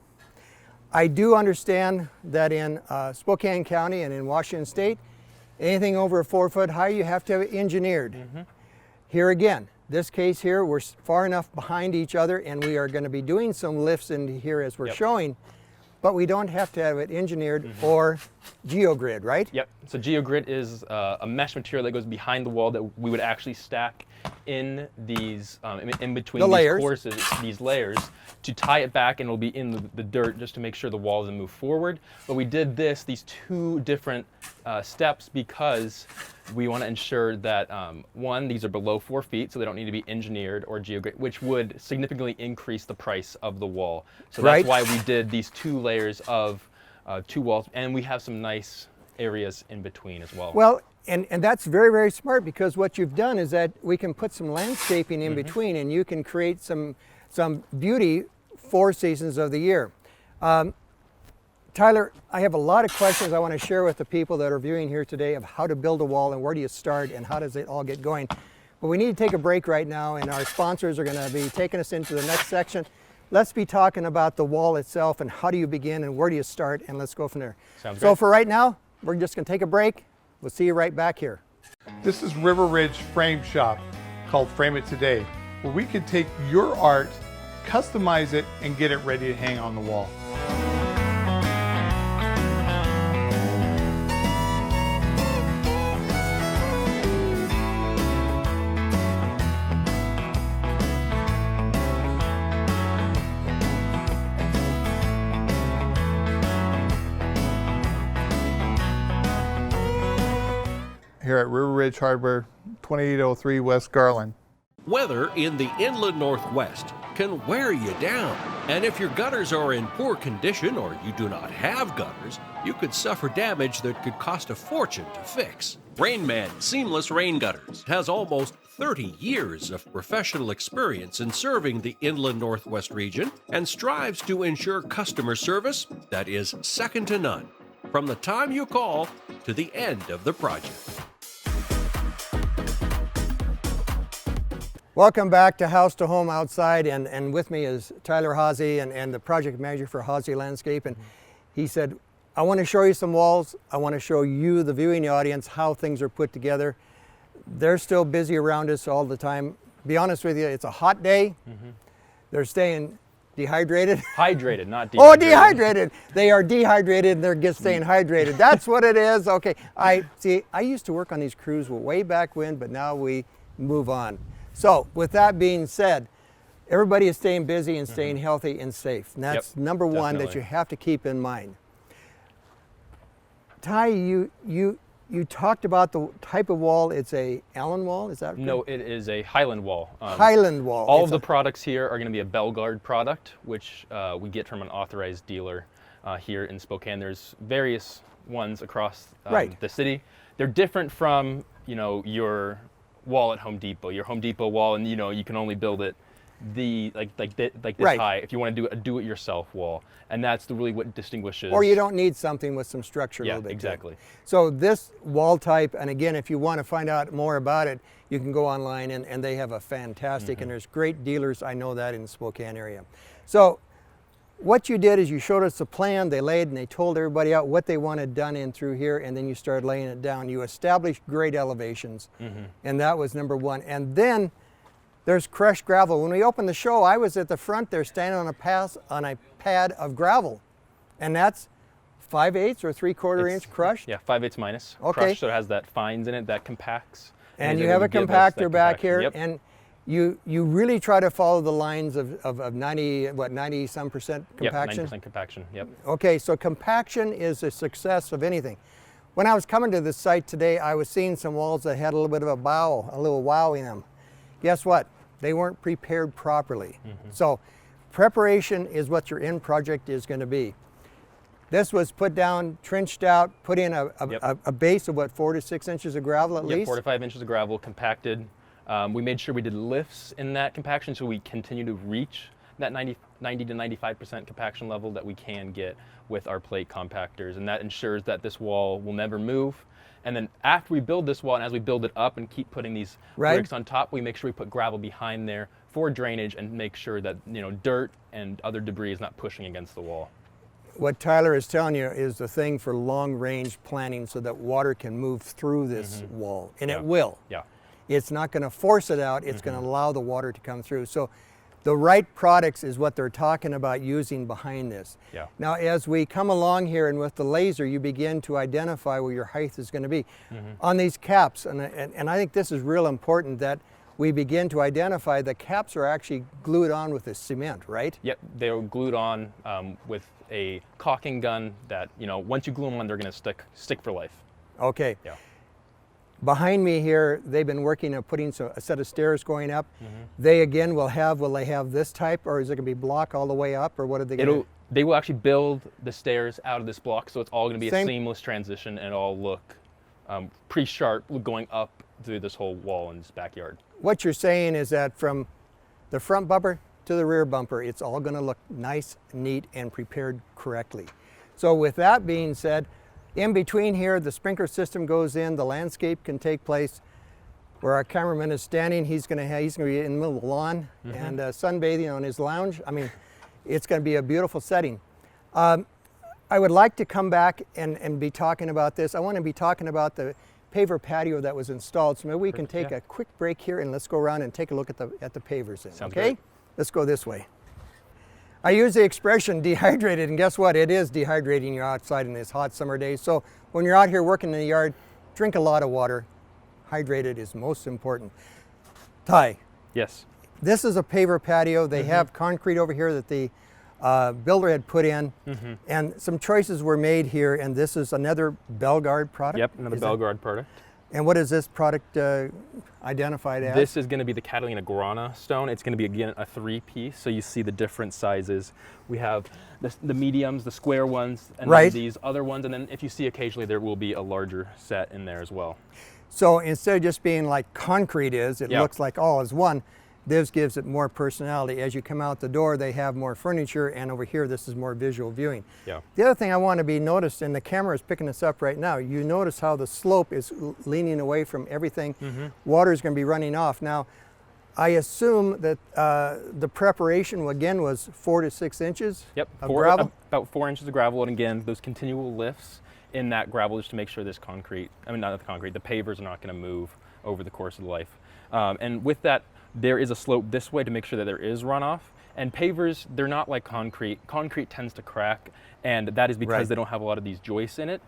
I do understand that in Spokane County and in Washington State, anything over a 4 foot high, you have to have it engineered. Here again, this case here, we're far enough behind each other, and we are going to be doing some lifts into here as we're showing, but we don't have to have it engineered or geogrid, right? Yep. So geogrid is a mesh material that goes behind the wall that we would actually stack in these, in between these courses, these layers, to tie it back, and it'll be in the dirt just to make sure the wall doesn't move forward. But we did these two different steps because we want to ensure that, one, these are below 4 feet, so they don't need to be engineered or geogrid, which would significantly increase the price of the wall. So that's why we did these 2 layers of 2 walls, and we have some nice areas in between as well. Well, and that's very, very smart, because what you've done is that we can put some landscaping in between, and you can create some beauty 4 seasons of the year. Tyler, I have a lot of questions I want to share with the people that are viewing here today of how to build a wall and where do you start and how does it all get going. But we need to take a break right now, and our sponsors are going to be taking us into the next section. let's be talking about the wall itself and how do you begin and where do you start, and let's go from there. Sounds so great. For right now, we're just going to take a break. We'll see you right back here. This is River Ridge Frame Shop, called Frame It Today, where we can take your art, customize it, and get it ready to hang on the wall. Here at River Ridge Hardware, 2803 West Garland. Weather in the inland Northwest can wear you down. And if your gutters are in poor condition or you do not have gutters, you could suffer damage that could cost a fortune to fix. Rainman Seamless Rain Gutters has almost 30 years of professional experience in serving the inland Northwest region and strives to ensure customer service that is second to none, from the time you call to the end of the project. Welcome back to House to Home Outside, and with me is Tyler Haase and the project manager for Haase Landscape, and he said, I want to show you some walls. I want to show you, the viewing audience, how things are put together. They're still busy around us all the time. Be honest with you, it's a hot day. They're staying dehydrated. Hydrated, not dehydrated. Oh, dehydrated. They are dehydrated and they're just staying hydrated. That's what it is. Okay, I used to work on these crews way back when, but now we move on. So with that being said, everybody is staying busy and staying healthy and safe. And that's number one that you have to keep in mind. Ty, you talked about the type of wall. It's a Allen wall, is that correct? No, it is a Highland wall. Highland wall. All of the products here are going to be a Belgard product, which we get from an authorized dealer here in Spokane. There's various ones across the city. They're different from, your wall at Home Depot, your Home Depot wall, and you can only build it like this high if you want to do a do-it-yourself wall, and that's really what distinguishes. Or you don't need something with some structure a little bit. Yeah, exactly. So this wall type, and again, if you want to find out more about it, you can go online and they have a fantastic, and there's great dealers, I know that, in the Spokane area. So what you did is you showed us the plan they laid, and they told everybody out what they wanted done in through here, and then you started laying it down. You established grade elevations, and that was number one. And then there's crushed gravel. When we opened the show, I was at the front there standing on a pad of gravel, and that's 5/8 or 3/4 inch crushed? Yeah, 5/8 minus. Okay. Crushed, so it has that fines in it that compacts. And you have a compactor back here, and you really try to follow the lines of 90 some percent compaction? Yep, 90% compaction, yep. Okay, so compaction is a success of anything. When I was coming to this site today, I was seeing some walls that had a little bit of a little wow in them. Guess what? They weren't prepared properly. So preparation is what your end project is going to be. This was put down, trenched out, put in a base of what, 4 to 6 inches of gravel at least? 4 to 5 inches of gravel compacted. We made sure we did lifts in that compaction so we continue to reach that 90 to 95% compaction level that we can get with our plate compactors, and that ensures that this wall will never move. And then after we build this wall, and as we build it up and keep putting these bricks on top, we make sure we put gravel behind there for drainage and make sure that dirt and other debris is not pushing against the wall. What Tyler is telling you is the thing for long-range planning so that water can move through this wall, and it will. Yeah. It's not going to force it out, it's going to allow the water to come through. So the right products is what they're talking about using behind this. Yeah. Now as we come along here and with the laser, you begin to identify where your height is going to be. On these caps, and I think this is real important, that we begin to identify the caps are actually glued on with this cement, right? Yep, they're glued on with a caulking gun that, once you glue them on, they're going to stick for life. Okay. Yeah. Behind me here, they've been working on putting a set of stairs going up. They again will they have this type, or is it going to be block all the way up, or what are they going to do? They will actually build the stairs out of this block, so it's all going to be a seamless transition, and it'll all look pretty sharp going up through this whole wall in this backyard. What you're saying is that from the front bumper to the rear bumper, it's all going to look nice, neat, and prepared correctly. So with that being said, in between here, the sprinkler system goes in, the landscape can take place. Where our cameraman is standing, he's going to be in the middle of the lawn and sunbathing on his lounge. I mean, It's going to be a beautiful setting. I would like to come back and be talking about this. I want to be talking about the paver patio that was installed. So maybe we can take a quick break here and let's go around and take a look at the pavers. Sounds okay? great. Let's go this way. I use the expression dehydrated, and guess what? It is dehydrating you outside in these hot summer days. So when you're out here working in the yard, drink a lot of water. Hydrated is most important. Ty. Yes. This is a paver patio. They have concrete over here that the builder had put in, and some choices were made here, and this is another Belgard product? Yep, another Belgard product. And what is this product identified as? This is going to be the Catalina Grana stone. It's going to be, again, a 3-piece, so you see the different sizes. We have the mediums, the square ones, and then these other ones, and then if you see occasionally there will be a larger set in there as well. So instead of just being like concrete is, it looks like all is one. This gives it more personality. As you come out the door, they have more furniture, and over here, this is more visual viewing. Yeah. The other thing I want to be noticed, and the camera is picking this up right now, you notice how the slope is leaning away from everything. Water is going to be running off. Now, I assume that the preparation, again, was 4 to 6 inches of gravel? About 4 inches of gravel, and again, those continual lifts in that gravel just to make sure this concrete, not the concrete, the pavers are not going to move over the course of the life. And with that, there is a slope this way to make sure that there is runoff. And pavers, they're not like concrete. Concrete tends to crack, and that is because they don't have a lot of these joists in it.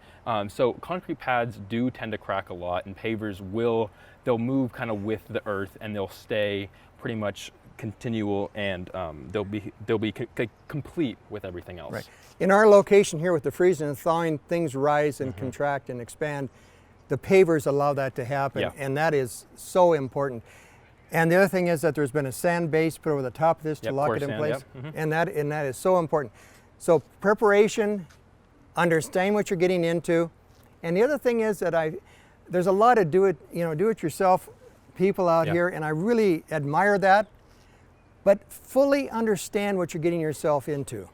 So concrete pads do tend to crack a lot, and pavers they'll move kind of with the earth, and they'll stay pretty much continual, and they'll be complete with everything else. Right. In our location here with the freezing and thawing, things rise and contract and expand. The pavers allow that to happen, and that is so important. And the other thing is that there's been a sand base put over the top of this to lock it in place, and that is so important. So preparation, understand what you're getting into, and the other thing is that there's a lot of do it yourself people out here, and I really admire that. But fully understand what you're getting yourself into.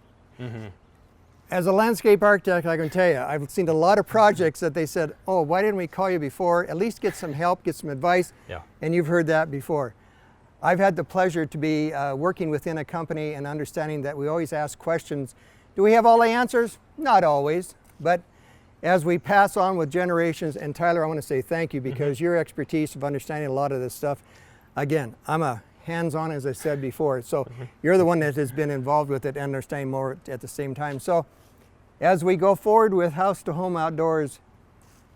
As a landscape architect, I can tell you, I've seen a lot of projects that they said, oh, why didn't we call you before? At least get some help, get some advice. And you've heard that before. I've had the pleasure to be working within a company and understanding that we always ask questions. Do we have all the answers? Not always. But as we pass on with generations, and Tyler, I want to say thank you because your expertise of understanding a lot of this stuff, again, I'm a hands-on, as I said before. So you're the one that has been involved with it and understanding more at the same time. So as we go forward with House to Home Outdoors,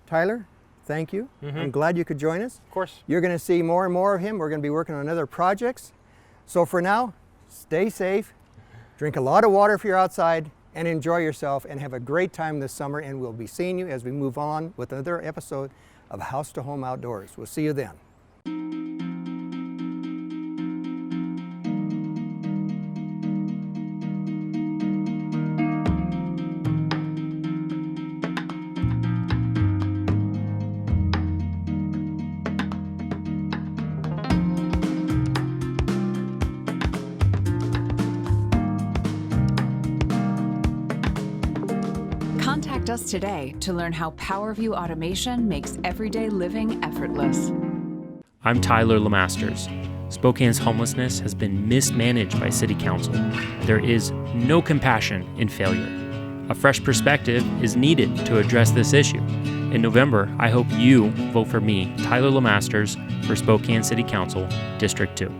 Tyler, thank you. I'm glad you could join us. Of course. You're going to see more and more of him. We're going to be working on other projects. So for now, stay safe, drink a lot of water if you're outside, and enjoy yourself and have a great time this summer. And we'll be seeing you as we move on with another episode of House to Home Outdoors. We'll see you then. Contact us today to learn how PowerView automation makes everyday living effortless. I'm Tyler Lemasters. Spokane's homelessness has been mismanaged by City Council. There is no compassion in failure. A fresh perspective is needed to address this issue. In November, I hope you vote for me, Tyler Lemasters, for Spokane City Council, District 2.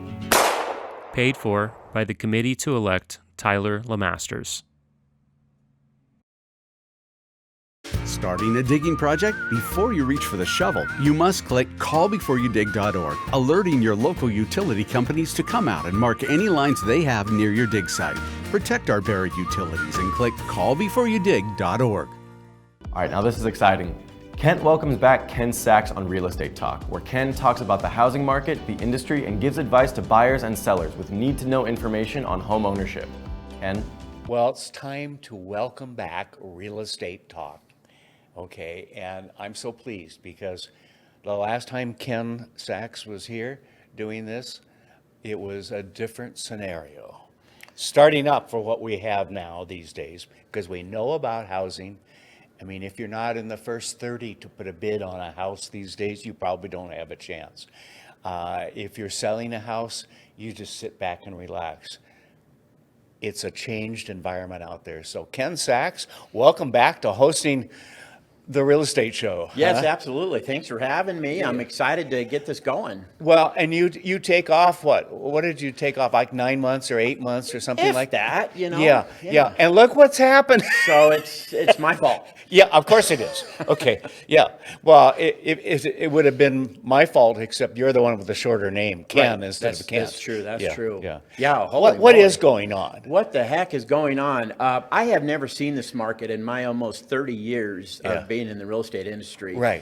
Paid for by the committee to elect Tyler Lemasters. Starting a digging project? Before you reach for the shovel, you must click callbeforeyoudig.org, alerting your local utility companies to come out and mark any lines they have near your dig site. Protect our buried utilities and click callbeforeyoudig.org. All right, now this is exciting. Kent welcomes back Ken Sax on Real Estate Talk, where Ken talks about the housing market, the industry, and gives advice to buyers and sellers with need-to-know information on home ownership. Ken? Well, it's time to welcome back Real Estate Talk. Okay, and I'm so pleased because the last time Ken Sax was here doing this, it was a different scenario. Starting up for what we have now these days, because we know about housing. I mean, if you're not in the first 30 to put a bid on a house these days, you probably don't have a chance. If you're selling a house, you just sit back and relax. it's a changed environment out there. So Ken Sax, welcome back to hosting the real estate show. Yes, huh? absolutely. Thanks for having me. I'm excited to get this going. Well, and you take off what did you take off, like 9 months or 8 months or something If like that, you know. Yeah. And look what's happened. So it's my fault. Yeah, of course it is. Okay, yeah. Well, it would have been my fault, except you're the one with the shorter name, Ken, Right. instead of Ken. That's true. That's Yeah, true. Yeah. Yeah. What moly. is going on? What the heck is going on? I have never seen this market in my almost 30 years of being in the real estate industry. Right.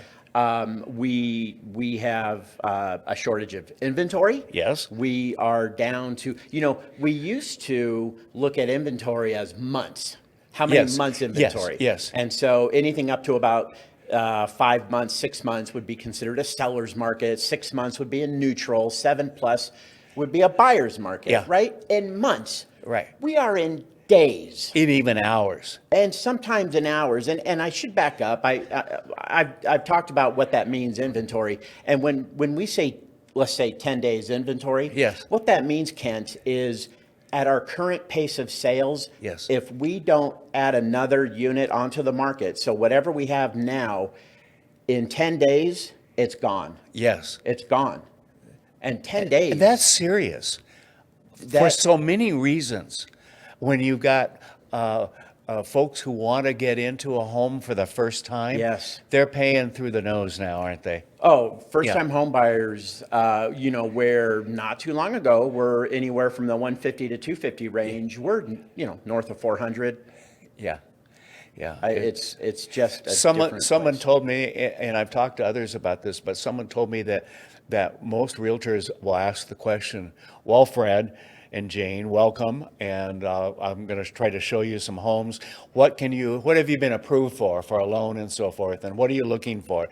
We have a shortage of inventory. Yes. We are down to, we used to look at inventory as months. How many Yes. months inventory? Yes. And so anything up to about 5 months, 6 months would be considered a seller's market. 6 months would be a neutral. 7+ would be a buyer's market. Yeah. Right? In months. Right. We are in days. In even hours. And sometimes in hours. And I should back up. I've talked about what that means, inventory. And when we say, let's say 10 days inventory, Yes. what that means, Kent, is at our current pace of sales, Yes. if we don't add another unit onto the market, so whatever we have now, in 10 days, it's gone. Yes. It's gone. And 10 days. And that's serious for so many reasons. When you've got folks who want to get into a home for the first time, Yes. they're paying through the nose now, aren't they? Oh, first-time home buyers, where not too long ago were anywhere from the 150 to 250 range. We're, north of 400. Yeah. Yeah. It's just a someone different place. told me, and I've talked to others about this, but someone told me that most realtors will ask the question, well, Fred and Jane, welcome, and I'm going to try to show you some homes. What have you been approved for a loan and so forth, and what are you looking for?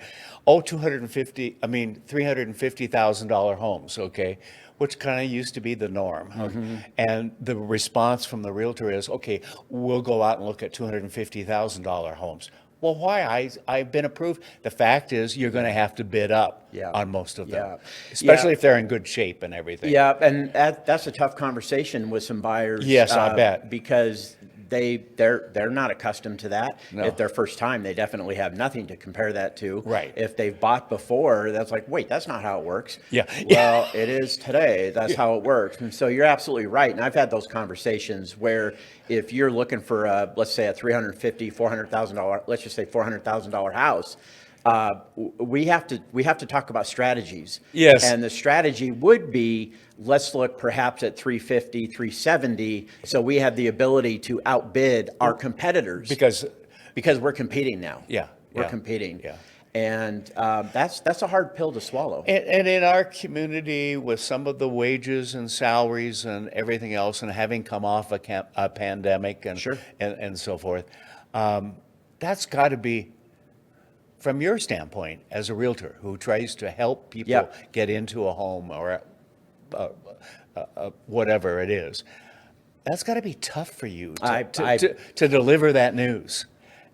Oh, $350,000 homes, okay, which kind of used to be the norm. Mm-hmm. And the response from the realtor is, okay, we'll go out and look at $250,000 homes. Well, why? I've been approved. The fact is, you're going to have to bid up on most of them, especially if they're in good shape and everything. Yeah, and that's a tough conversation with some buyers. Yes, I bet. Because they're not accustomed to that. No. If their first time, they definitely have nothing to compare that to. Right. If they've bought before, that's like, wait, that's not how it works. Yeah. Well, it is today. That's how it works. And so you're absolutely right. And I've had those conversations where if you're looking for let's say a $350,000, $400,000, let's just say $400,000 house, we have to talk about strategies. Yes. And the strategy would be, let's look perhaps at 350, 370, so we have the ability to outbid our competitors. Because we're competing now. Yeah. We're competing. Yeah. And that's a hard pill to swallow. And in our community, with some of the wages and salaries and everything else, and having come off a pandemic and so forth, that's got to be, from your standpoint as a realtor who tries to help people get into a home or whatever it is, that's got to be tough for you to deliver that news.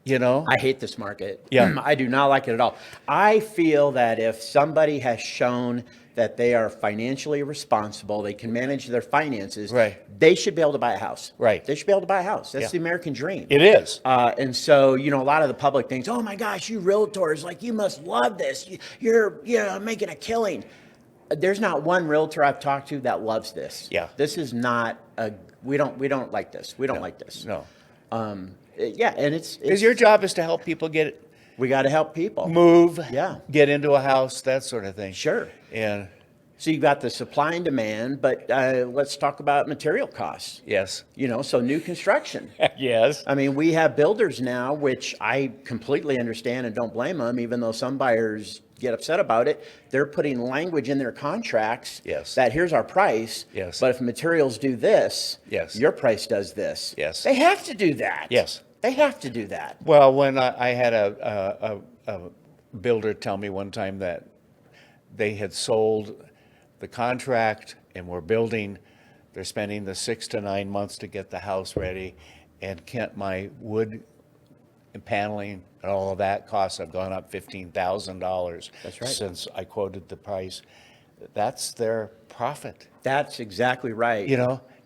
I hate this market. Yeah. I do not like it at all. I feel that if somebody has shown that they are financially responsible, they can manage their finances, they should be able to buy a house. Right. They should be able to buy a house. That's the American dream. It is. And so, a lot of the public thinks, oh my gosh, you realtors, like, you must love this. You're making a killing. There's not one realtor I've talked to that loves this. Yeah. This is not we don't like this. We don't like this. No. And it's Because your job is to help people get it. We got to help people move, Yeah. get into a house, that sort of thing. Sure. And so you've got the supply and demand, but let's talk about material costs. Yes. So new construction. Yes. I mean, we have builders now, which I completely understand and don't blame them, even though some buyers get upset about it. They're putting language in their contracts that here's our price, but if materials do this, your price does this. Yes. They have to do that. Yes. They have to do that. Well, when I had a builder tell me one time that they had sold the contract and were building, they're spending the 6 to 9 months to get the house ready, and Kent, my wood and paneling and all of that costs have gone up $15,000. That's right. Since I quoted the price. That's their profit. That's exactly right.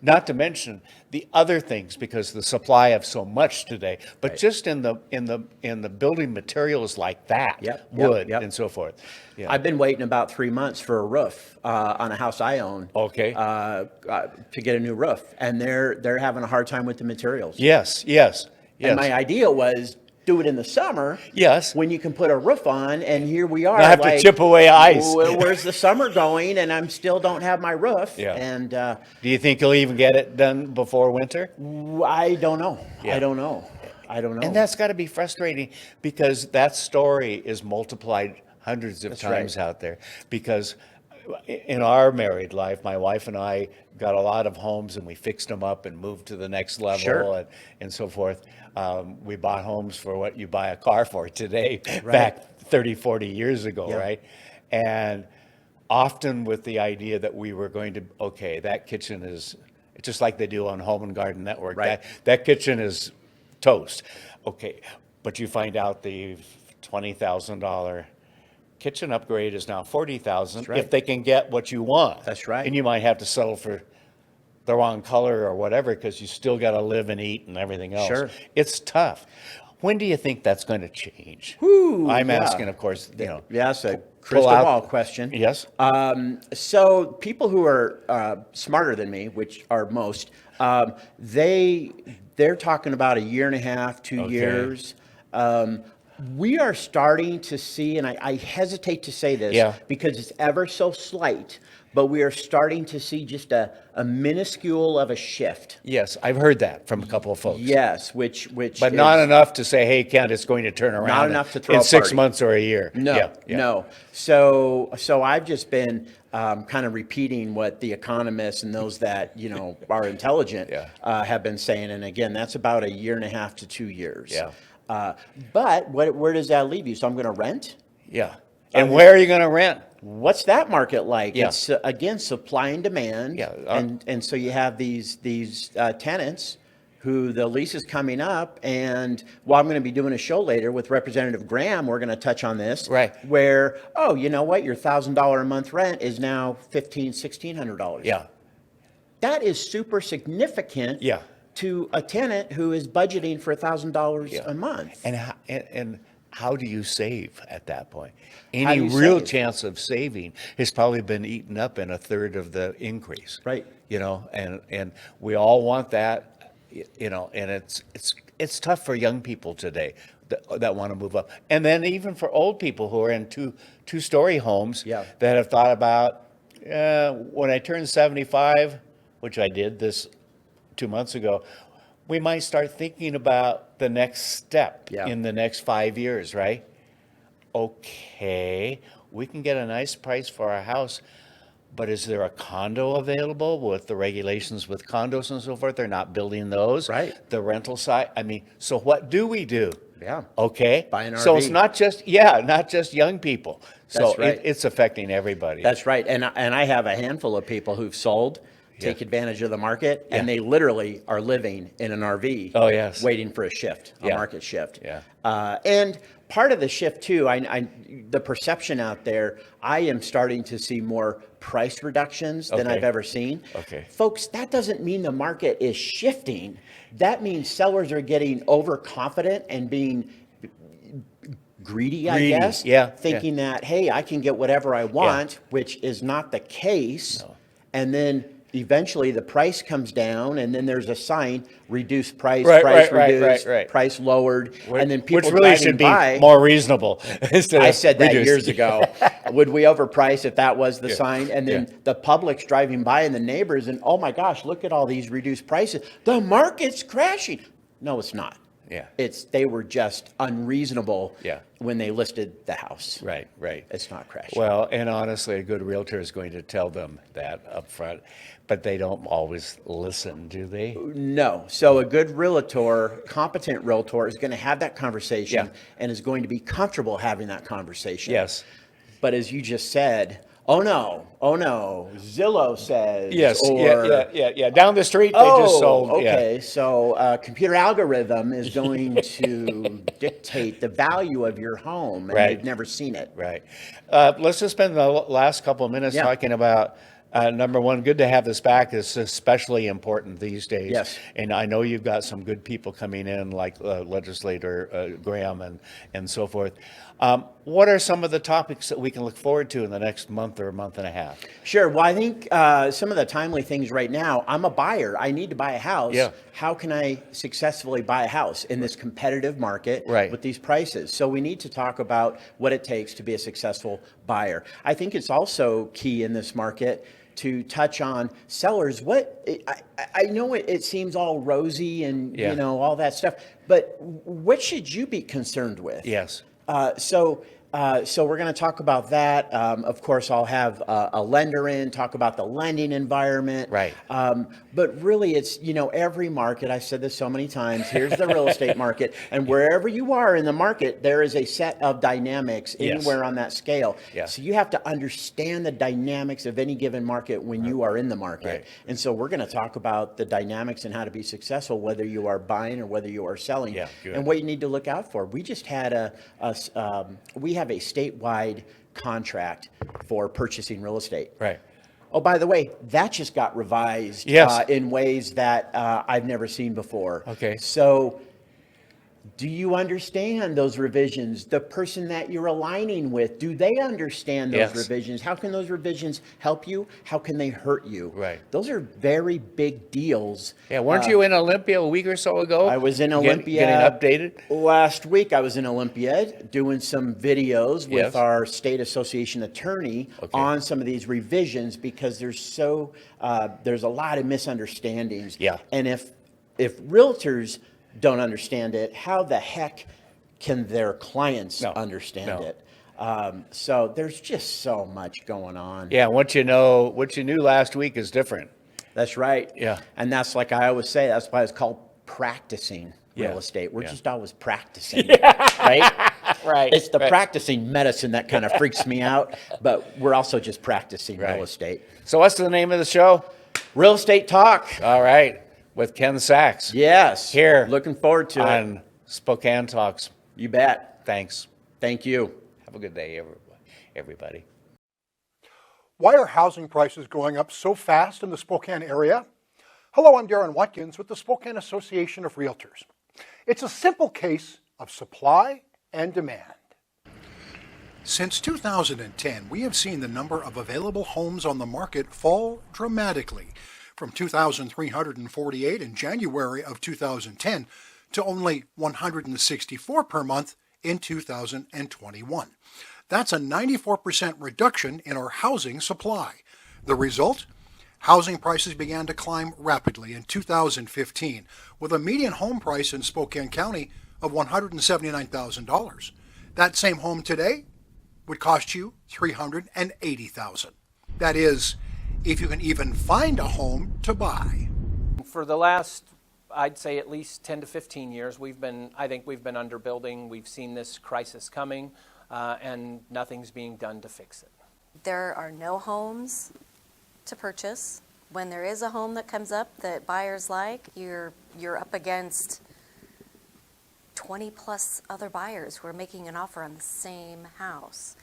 Not to mention the other things, because the supply of so much today, but just in the building materials like that, wood and so forth. Yeah. I've been waiting about 3 months for a roof on a house I own. Okay. To get a new roof, and they're having a hard time with the materials. Yes. And my idea was do it in the summer. Yes. When you can put a roof on, and here we are. Not have to chip away ice. Where's the summer going? And I'm still don't have my roof. Yeah. And do you think you'll even get it done before winter? I don't know. Yeah. I don't know. And that's got to be frustrating, because that story is multiplied hundreds of times out there. Because in our married life, my wife and I got a lot of homes, and we fixed them up and moved to the next level and so forth. We bought homes for what you buy a car for today, back 30, 40 years ago, right? And often with the idea that we were going to, okay, that kitchen is, just like they do on Home and Garden Network, that kitchen is toast. Okay, but you find out the $20,000 kitchen upgrade is now $40,000 if they can get what you want. That's right. And you might have to settle for the wrong color or whatever, because you still got to live and eat and everything else. Sure. It's tough. When do you think that's going to change? I'm asking, of course, Yes, a crystal ball question. Yes. So people who are smarter than me, which are most, they're talking about a year and a half, 2 years. We are starting to see, and I hesitate to say this because it's ever so slight, but we are starting to see just a minuscule of a shift. Yes, I've heard that from a couple of folks. Yes, which but not enough to say, hey, Kent, it's going to turn around. Not enough to throw in a 6 party. months or a year. No, no. So I've just been kind of repeating what the economists and those that are intelligent have been saying, and again, that's about a year and a half to 2 years. Yeah. But where does that leave you? So I'm going to rent? Yeah. And where are you going to rent? What's that market like? Yeah. It's again supply and demand. Yeah. And so you have these tenants who the lease is coming up, and I'm going to be doing a show later with Representative Graham. We're going to touch on this. Right. Where you know what, your $1,000 a month rent is now $1,600. Yeah. That is super significant. Yeah. To a tenant who is budgeting for $1,000 a month. And how do you save at that point? How Any do you real save? chance of saving has probably been eaten up in a third of the increase. Right. And we all want that, and it's tough for young people today that want to move up. And then even for old people who are in two-story homes that have thought about, when I turn 75, which I did this 2 months ago, we might start thinking about the next step in the next 5 years, right? Okay, we can get a nice price for our house, but is there a condo available with the regulations with condos and so forth? They're not building those. Right. The rental side, so what do we do? Yeah. Okay. Buy an So RV. it's not just young people. So That's right. it's affecting everybody. That's right. And I have a handful of people who've sold, take advantage of the market, and they literally are living in an RV. Oh, yes. Waiting for a shift, a market shift. Yeah. And part of the shift too, the perception out there, I am starting to see more price reductions than I've ever seen. Okay. Folks, that doesn't mean the market is shifting. That means sellers are getting overconfident and being greedy, I guess. Yeah. Thinking that, hey, I can get whatever I want, which is not the case. No. And then eventually the price comes down, and then there's a sign, reduced price, Right. price lowered, and then people which really should by, be more reasonable. I said that reduced. years ago. Would we overprice if that was the sign? And then the public's driving by and the neighbors, and oh my gosh, look at all these reduced prices. The market's crashing. No, it's not. Yeah. They were just unreasonable Yeah. when they listed the house. Right. It's not crashing. Well, and honestly, a good realtor is going to tell them that up front, but they don't always listen, do they? No. So a good realtor, competent realtor, is going to have that conversation and is going to be comfortable having that conversation. Yes. But as you just said, oh no, Zillow says. Yes. Or, Yeah. Down the street, they just sold. Okay. So computer algorithm is going to dictate the value of your home, and Right. you've never seen it. Right. Let's just spend the last couple of minutes talking about Number one, good to have this back. It's especially important these days. Yes. And I know you've got some good people coming in, like legislator Graham and so forth. What are some of the topics that we can look forward to in the next month or a month and a half? Sure. Well, I think some of the timely things right now, I'm a buyer. I need to buy a house. Yeah. How can I successfully buy a house in this competitive market Right. with these prices? So we need to talk about what it takes to be a successful buyer. I think it's also key in this market to touch on sellers. I know it seems all rosy and Yeah. all that stuff, but what should you be concerned with? Yes. So we're going to talk about that. Of course, I'll have a lender in, talk about the lending environment. Right. But really, it's, every market, I've said this so many times, here's the real estate market. And wherever you are in the market, there is a set of dynamics Yes. anywhere on that scale. Yeah. So you have to understand the dynamics of any given market when you are in the market. Right. And so we're going to talk about the dynamics and how to be successful, whether you are buying or whether you are selling. Yeah, good. And what you need to look out for. We just had we have a statewide contract for purchasing real estate. Right. Oh, by the way, that just got revised Yes. in ways that I've never seen before. Okay. So do you understand those revisions? The person that you're aligning with, do they understand those Yes. revisions? How can those revisions help you? How can they hurt you? Right. Those are very big deals. Yeah, weren't you in Olympia a week or so ago? I was in Olympia. Getting updated? Last week I was in Olympia doing some videos with Yes. our state association attorney on some of these revisions because there's a lot of misunderstandings. Yeah. And if realtors don't understand it, how the heck can their clients understand No. it? So there's just so much going on. Yeah, what you knew last week is different. That's right. Yeah. And that's, like I always say, that's why it's called practicing Yeah. real estate. We're Yeah. just always practicing, right? Right. It's the Right. practicing medicine that kind of freaks me out, but we're also just practicing Right. real estate. So what's the name of the show? Real Estate Talk. All right, with Ken Sax. Yes. Here. Looking forward to it. On Spokane Talks. You bet. Thanks. Thank you. Have a good day, everybody. Why are housing prices going up so fast in the Spokane area? Hello, I'm Darren Watkins with the Spokane Association of Realtors. It's a simple case of supply and demand. Since 2010, we have seen the number of available homes on the market fall dramatically, from 2,348 in January of 2010 to only 164 per month in 2021. That's a 94% reduction in our housing supply. The result? Housing prices began to climb rapidly in 2015, with a median home price in Spokane County of $179,000. That same home today would cost you $380,000. That is, if you can even find a home to buy. For the last, I'd say at least 10 to 15 years, I think we've been underbuilding. We've seen this crisis coming, and nothing's being done to fix it. There are no homes to purchase. When there is a home that comes up that buyers like, you're up against 20 plus other buyers who are making an offer on the same house.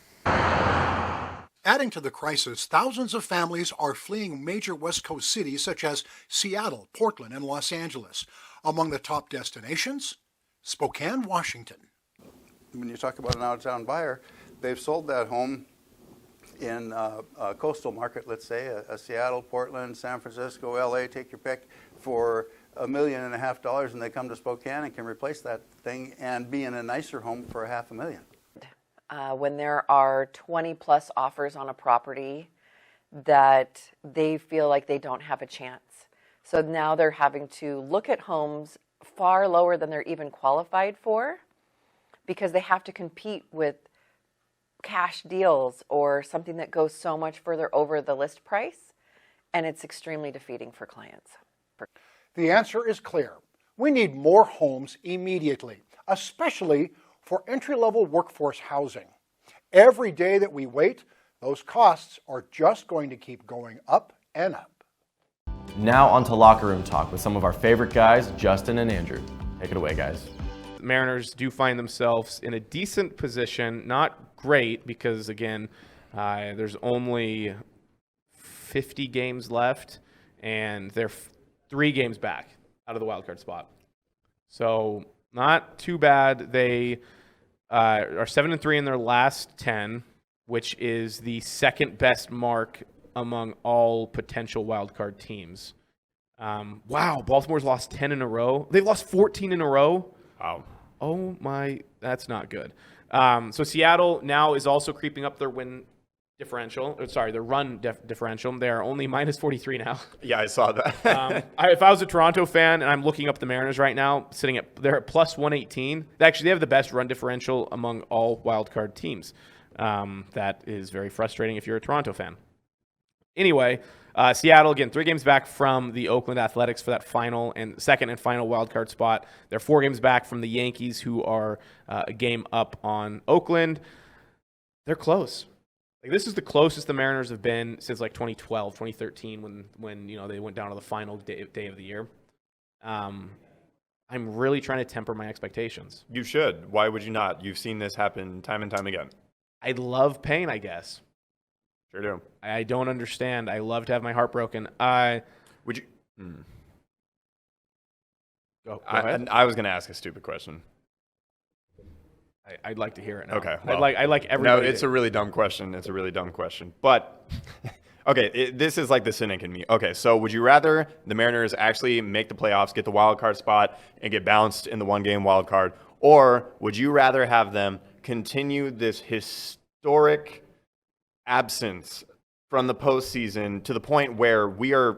Adding to the crisis, thousands of families are fleeing major West Coast cities such as Seattle, Portland, and Los Angeles. Among the top destinations, Spokane, Washington. When you talk about an out-of-town buyer, they've sold that home in a coastal market, let's say, a Seattle, Portland, San Francisco, LA, take your pick, for $1.5 million, and they come to Spokane and can replace that thing and be in a nicer home for $500,000. When there are 20 plus offers on a property that they feel like they don't have a chance. So now they're having to look at homes far lower than they're even qualified for because they have to compete with cash deals or something that goes so much further over the list price, and it's extremely defeating for clients. The answer is clear. We need more homes immediately, especially for entry-level workforce housing. Every day that we wait, those costs are just going to keep going up and up. Now on to locker room talk with some of our favorite guys, Justin and Andrew. Take it away, guys. Mariners do find themselves in a decent position, not great because, again, there's only 50 games left, and they're 3 games back out of the wild card spot. So not too bad. They are 7-3 in their last 10, which is the second best mark among all potential wild card teams. Wow, Baltimore's lost 10 in a row. They've lost 14 in a row. Wow. Oh my, that's not good. So Seattle now is also creeping up their win differential. Their run differential. They are only minus 43 now. Yeah, I saw that. If I was a Toronto fan and I'm looking up the Mariners right now, they're at plus 118. Actually, they have the best run differential among all wild card teams. That is very frustrating if you're a Toronto fan. Anyway, Seattle, again, 3 games back from the Oakland Athletics for that second and final wild card spot. They're 4 games back from the Yankees, who are a game up on Oakland. They're close. Like, this is the closest the Mariners have been since like 2012, 2013, when they went down to the final day of the year. I'm really trying to temper my expectations. You should. Why would you not? You've seen this happen time and time again. I love pain, I guess. Sure do. I don't understand. I love to have my heart broken. Would you? Go ahead. I was going to ask a stupid question. I'd like to hear it now. Okay. Well, I like everybody. No, it's a really dumb question. But, okay, this is like the cynic in me. Okay, so would you rather the Mariners actually make the playoffs, get the wild card spot, and get bounced in the one-game wild card, or would you rather have them continue this historic absence from the postseason to the point where we are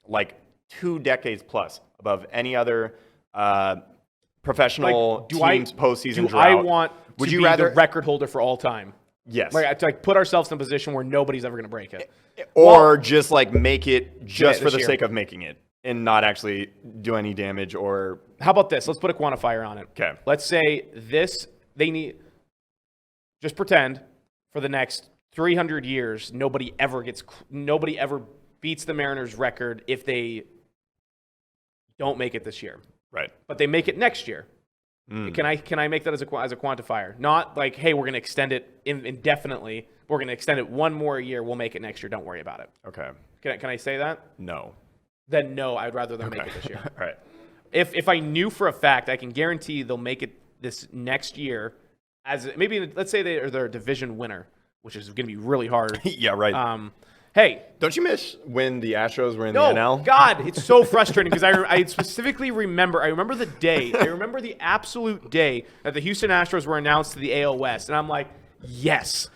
like 2 decades plus above any other professional team's postseason drought? I want to be the record holder for all time? Yes. To put ourselves in a position where nobody's ever going to break it. Or just like make it just for the year. sake of making it and not actually do any damage or... How about this? Let's put a quantifier on it. Okay. Let's say they need... Just pretend for the next 300 years, nobody ever beats the Mariners' record if they don't make it this year. Right. But they make it next year. Can I make that as a quantifier? Not like, hey, we're going to extend it indefinitely. We're going to extend it 1 more year. We'll make it next year. Don't worry about it. Okay. Can I say that? No. Then no, I'd rather them make it this year. All right. If I knew for a fact, I can guarantee they'll make it this next year. Let's say they're a division winner, which is going to be really hard. Yeah, right. Hey, don't you miss when the Astros were in the No, NL? God, it's so frustrating because I specifically remember the day. I remember the absolute day that the Houston Astros were announced to the AL West, and I'm like, yes,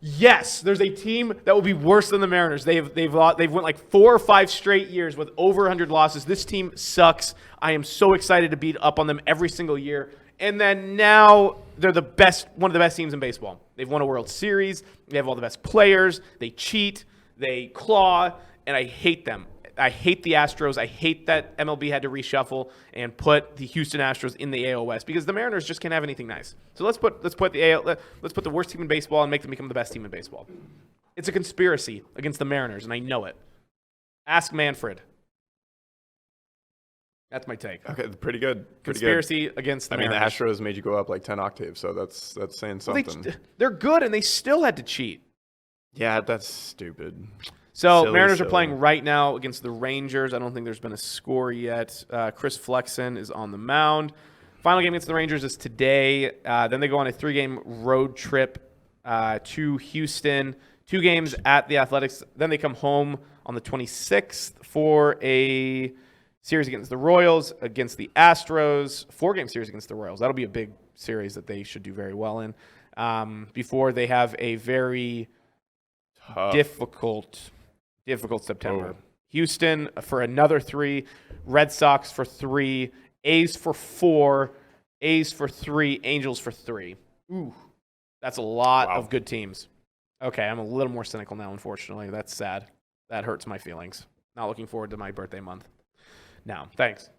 there's a team that will be worse than the Mariners. They've went like 4 or 5 straight years with over 100 losses. This team sucks. I am so excited to beat up on them every single year. And then now they're one of the best teams in baseball. They've won a World Series. They have all the best players. They cheat. They claw, and I hate them. I hate the Astros. I hate that MLB had to reshuffle and put the Houston Astros in the AL West because the Mariners just can't have anything nice. So let's put the worst team in baseball and make them become the best team in baseball. It's a conspiracy against the Mariners, and I know it. Ask Manfred. That's my take. Okay, pretty good. Conspiracy against the Mariners. I mean, the Astros made you go up like 10 octaves, so that's saying something. They're good, and they still had to cheat. Yeah, that's stupid. So Mariners are playing right now against the Rangers. I don't think there's been a score yet. Chris Flexen is on the mound. Final game against the Rangers is today. Then they go on a 3-game road trip to Houston. 2 games at the Athletics. Then they come home on the 26th for a series against the Royals, against the Astros. 4-game series against the Royals. That'll be a big series that they should do very well in. Before they have a very difficult September. Oh. Houston for another 3, Red Sox for 3, A's for 4, A's for 3, Angels for 3. Ooh, that's a lot of good teams. Okay, I'm a little more cynical now, unfortunately. That's sad. That hurts my feelings. Not looking forward to my birthday month. Now, thanks.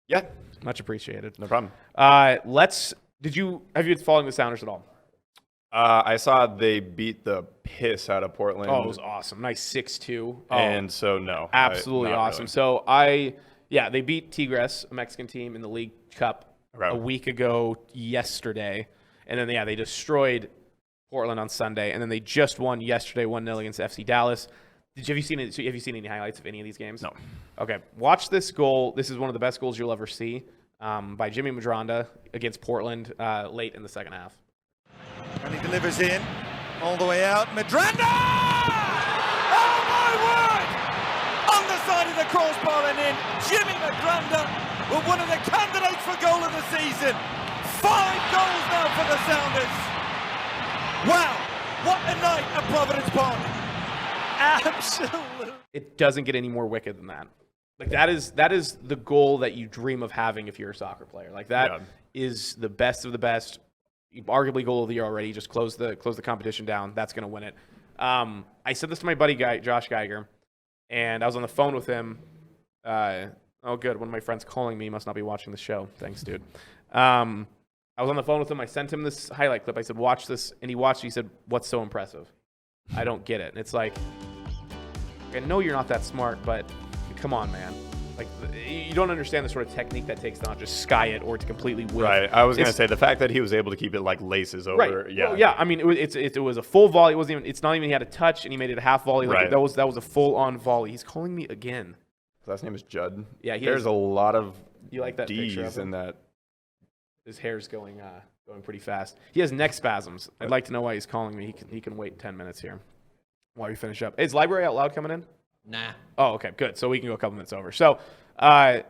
Yeah. Much appreciated. No problem. Have you been following the Sounders at all? I saw they beat the piss out of Portland. Oh, it was awesome. Nice 6-2. And so, no. Absolutely awesome. Really. So, they beat Tigres, a Mexican team, in the League Cup a week ago yesterday. And then, they destroyed Portland on Sunday. And then they just won yesterday, 1-0 against FC Dallas. Have you seen any highlights of any of these games? No. Okay, watch this goal. This is one of the best goals you'll ever see by Jimmy Madronda against Portland late in the second half. And he delivers in, all the way out. Madronda! Oh my word! On the side of the crossbar and in. Jimmy Madronda, with one of the candidates for goal of the season. 5 goals now for the Sounders. Wow, what a night at Providence Park. Absolutely. It doesn't get any more wicked than that. Like that is the goal that you dream of having if you're a soccer player. Like that is the best of the best. Arguably goal of the year already. Just close the competition down. That's going to win it. I said this to my buddy Josh Geiger, and I was on the phone with him. Oh, good. One of my friends calling me. Must not be watching the show. Thanks, dude. I was on the phone with him. I sent him this highlight clip. I said, watch this. And he watched it. He said, what's so impressive? I don't get it. And it's like, I know you're not that smart, but come on, man. Like, you don't understand the sort of technique that takes to not just sky it or to completely whip. Right. I was going to say the fact that he was able to keep it like laces over. Right. Yeah. Well, yeah. I mean, it was a full volley. It's not even he had a touch and he made it a half volley. Like, Right. That was a full on volley. He's calling me again. His last name is Judd. Yeah. There's a lot of you like that D's picture of him? in that. His hair's going pretty fast. He has neck spasms. I'd like to know why he's calling me. He can wait 10 minutes here while we finish up. Is Library Out Loud coming in? Nah. Oh, okay, good. So we can go a couple minutes over. So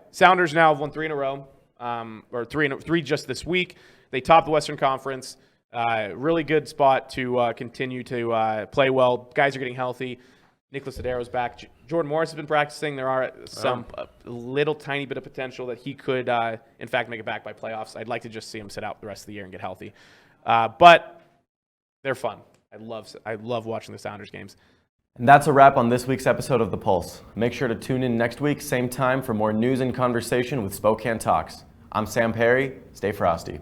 Sounders now have won 3 in a row, or three just this week. They topped the Western Conference. Really good spot to continue to play well. Guys are getting healthy. Nicholas Adero's back. Jordan Morris has been practicing. There are some little tiny bit of potential that he could, in fact, make it back by playoffs. I'd like to just see him sit out the rest of the year and get healthy. But they're fun. I love watching the Sounders games. And that's a wrap on this week's episode of The Pulse. Make sure to tune in next week, same time, for more news and conversation with Spokane Talks. I'm Sam Peri. Stay frosty.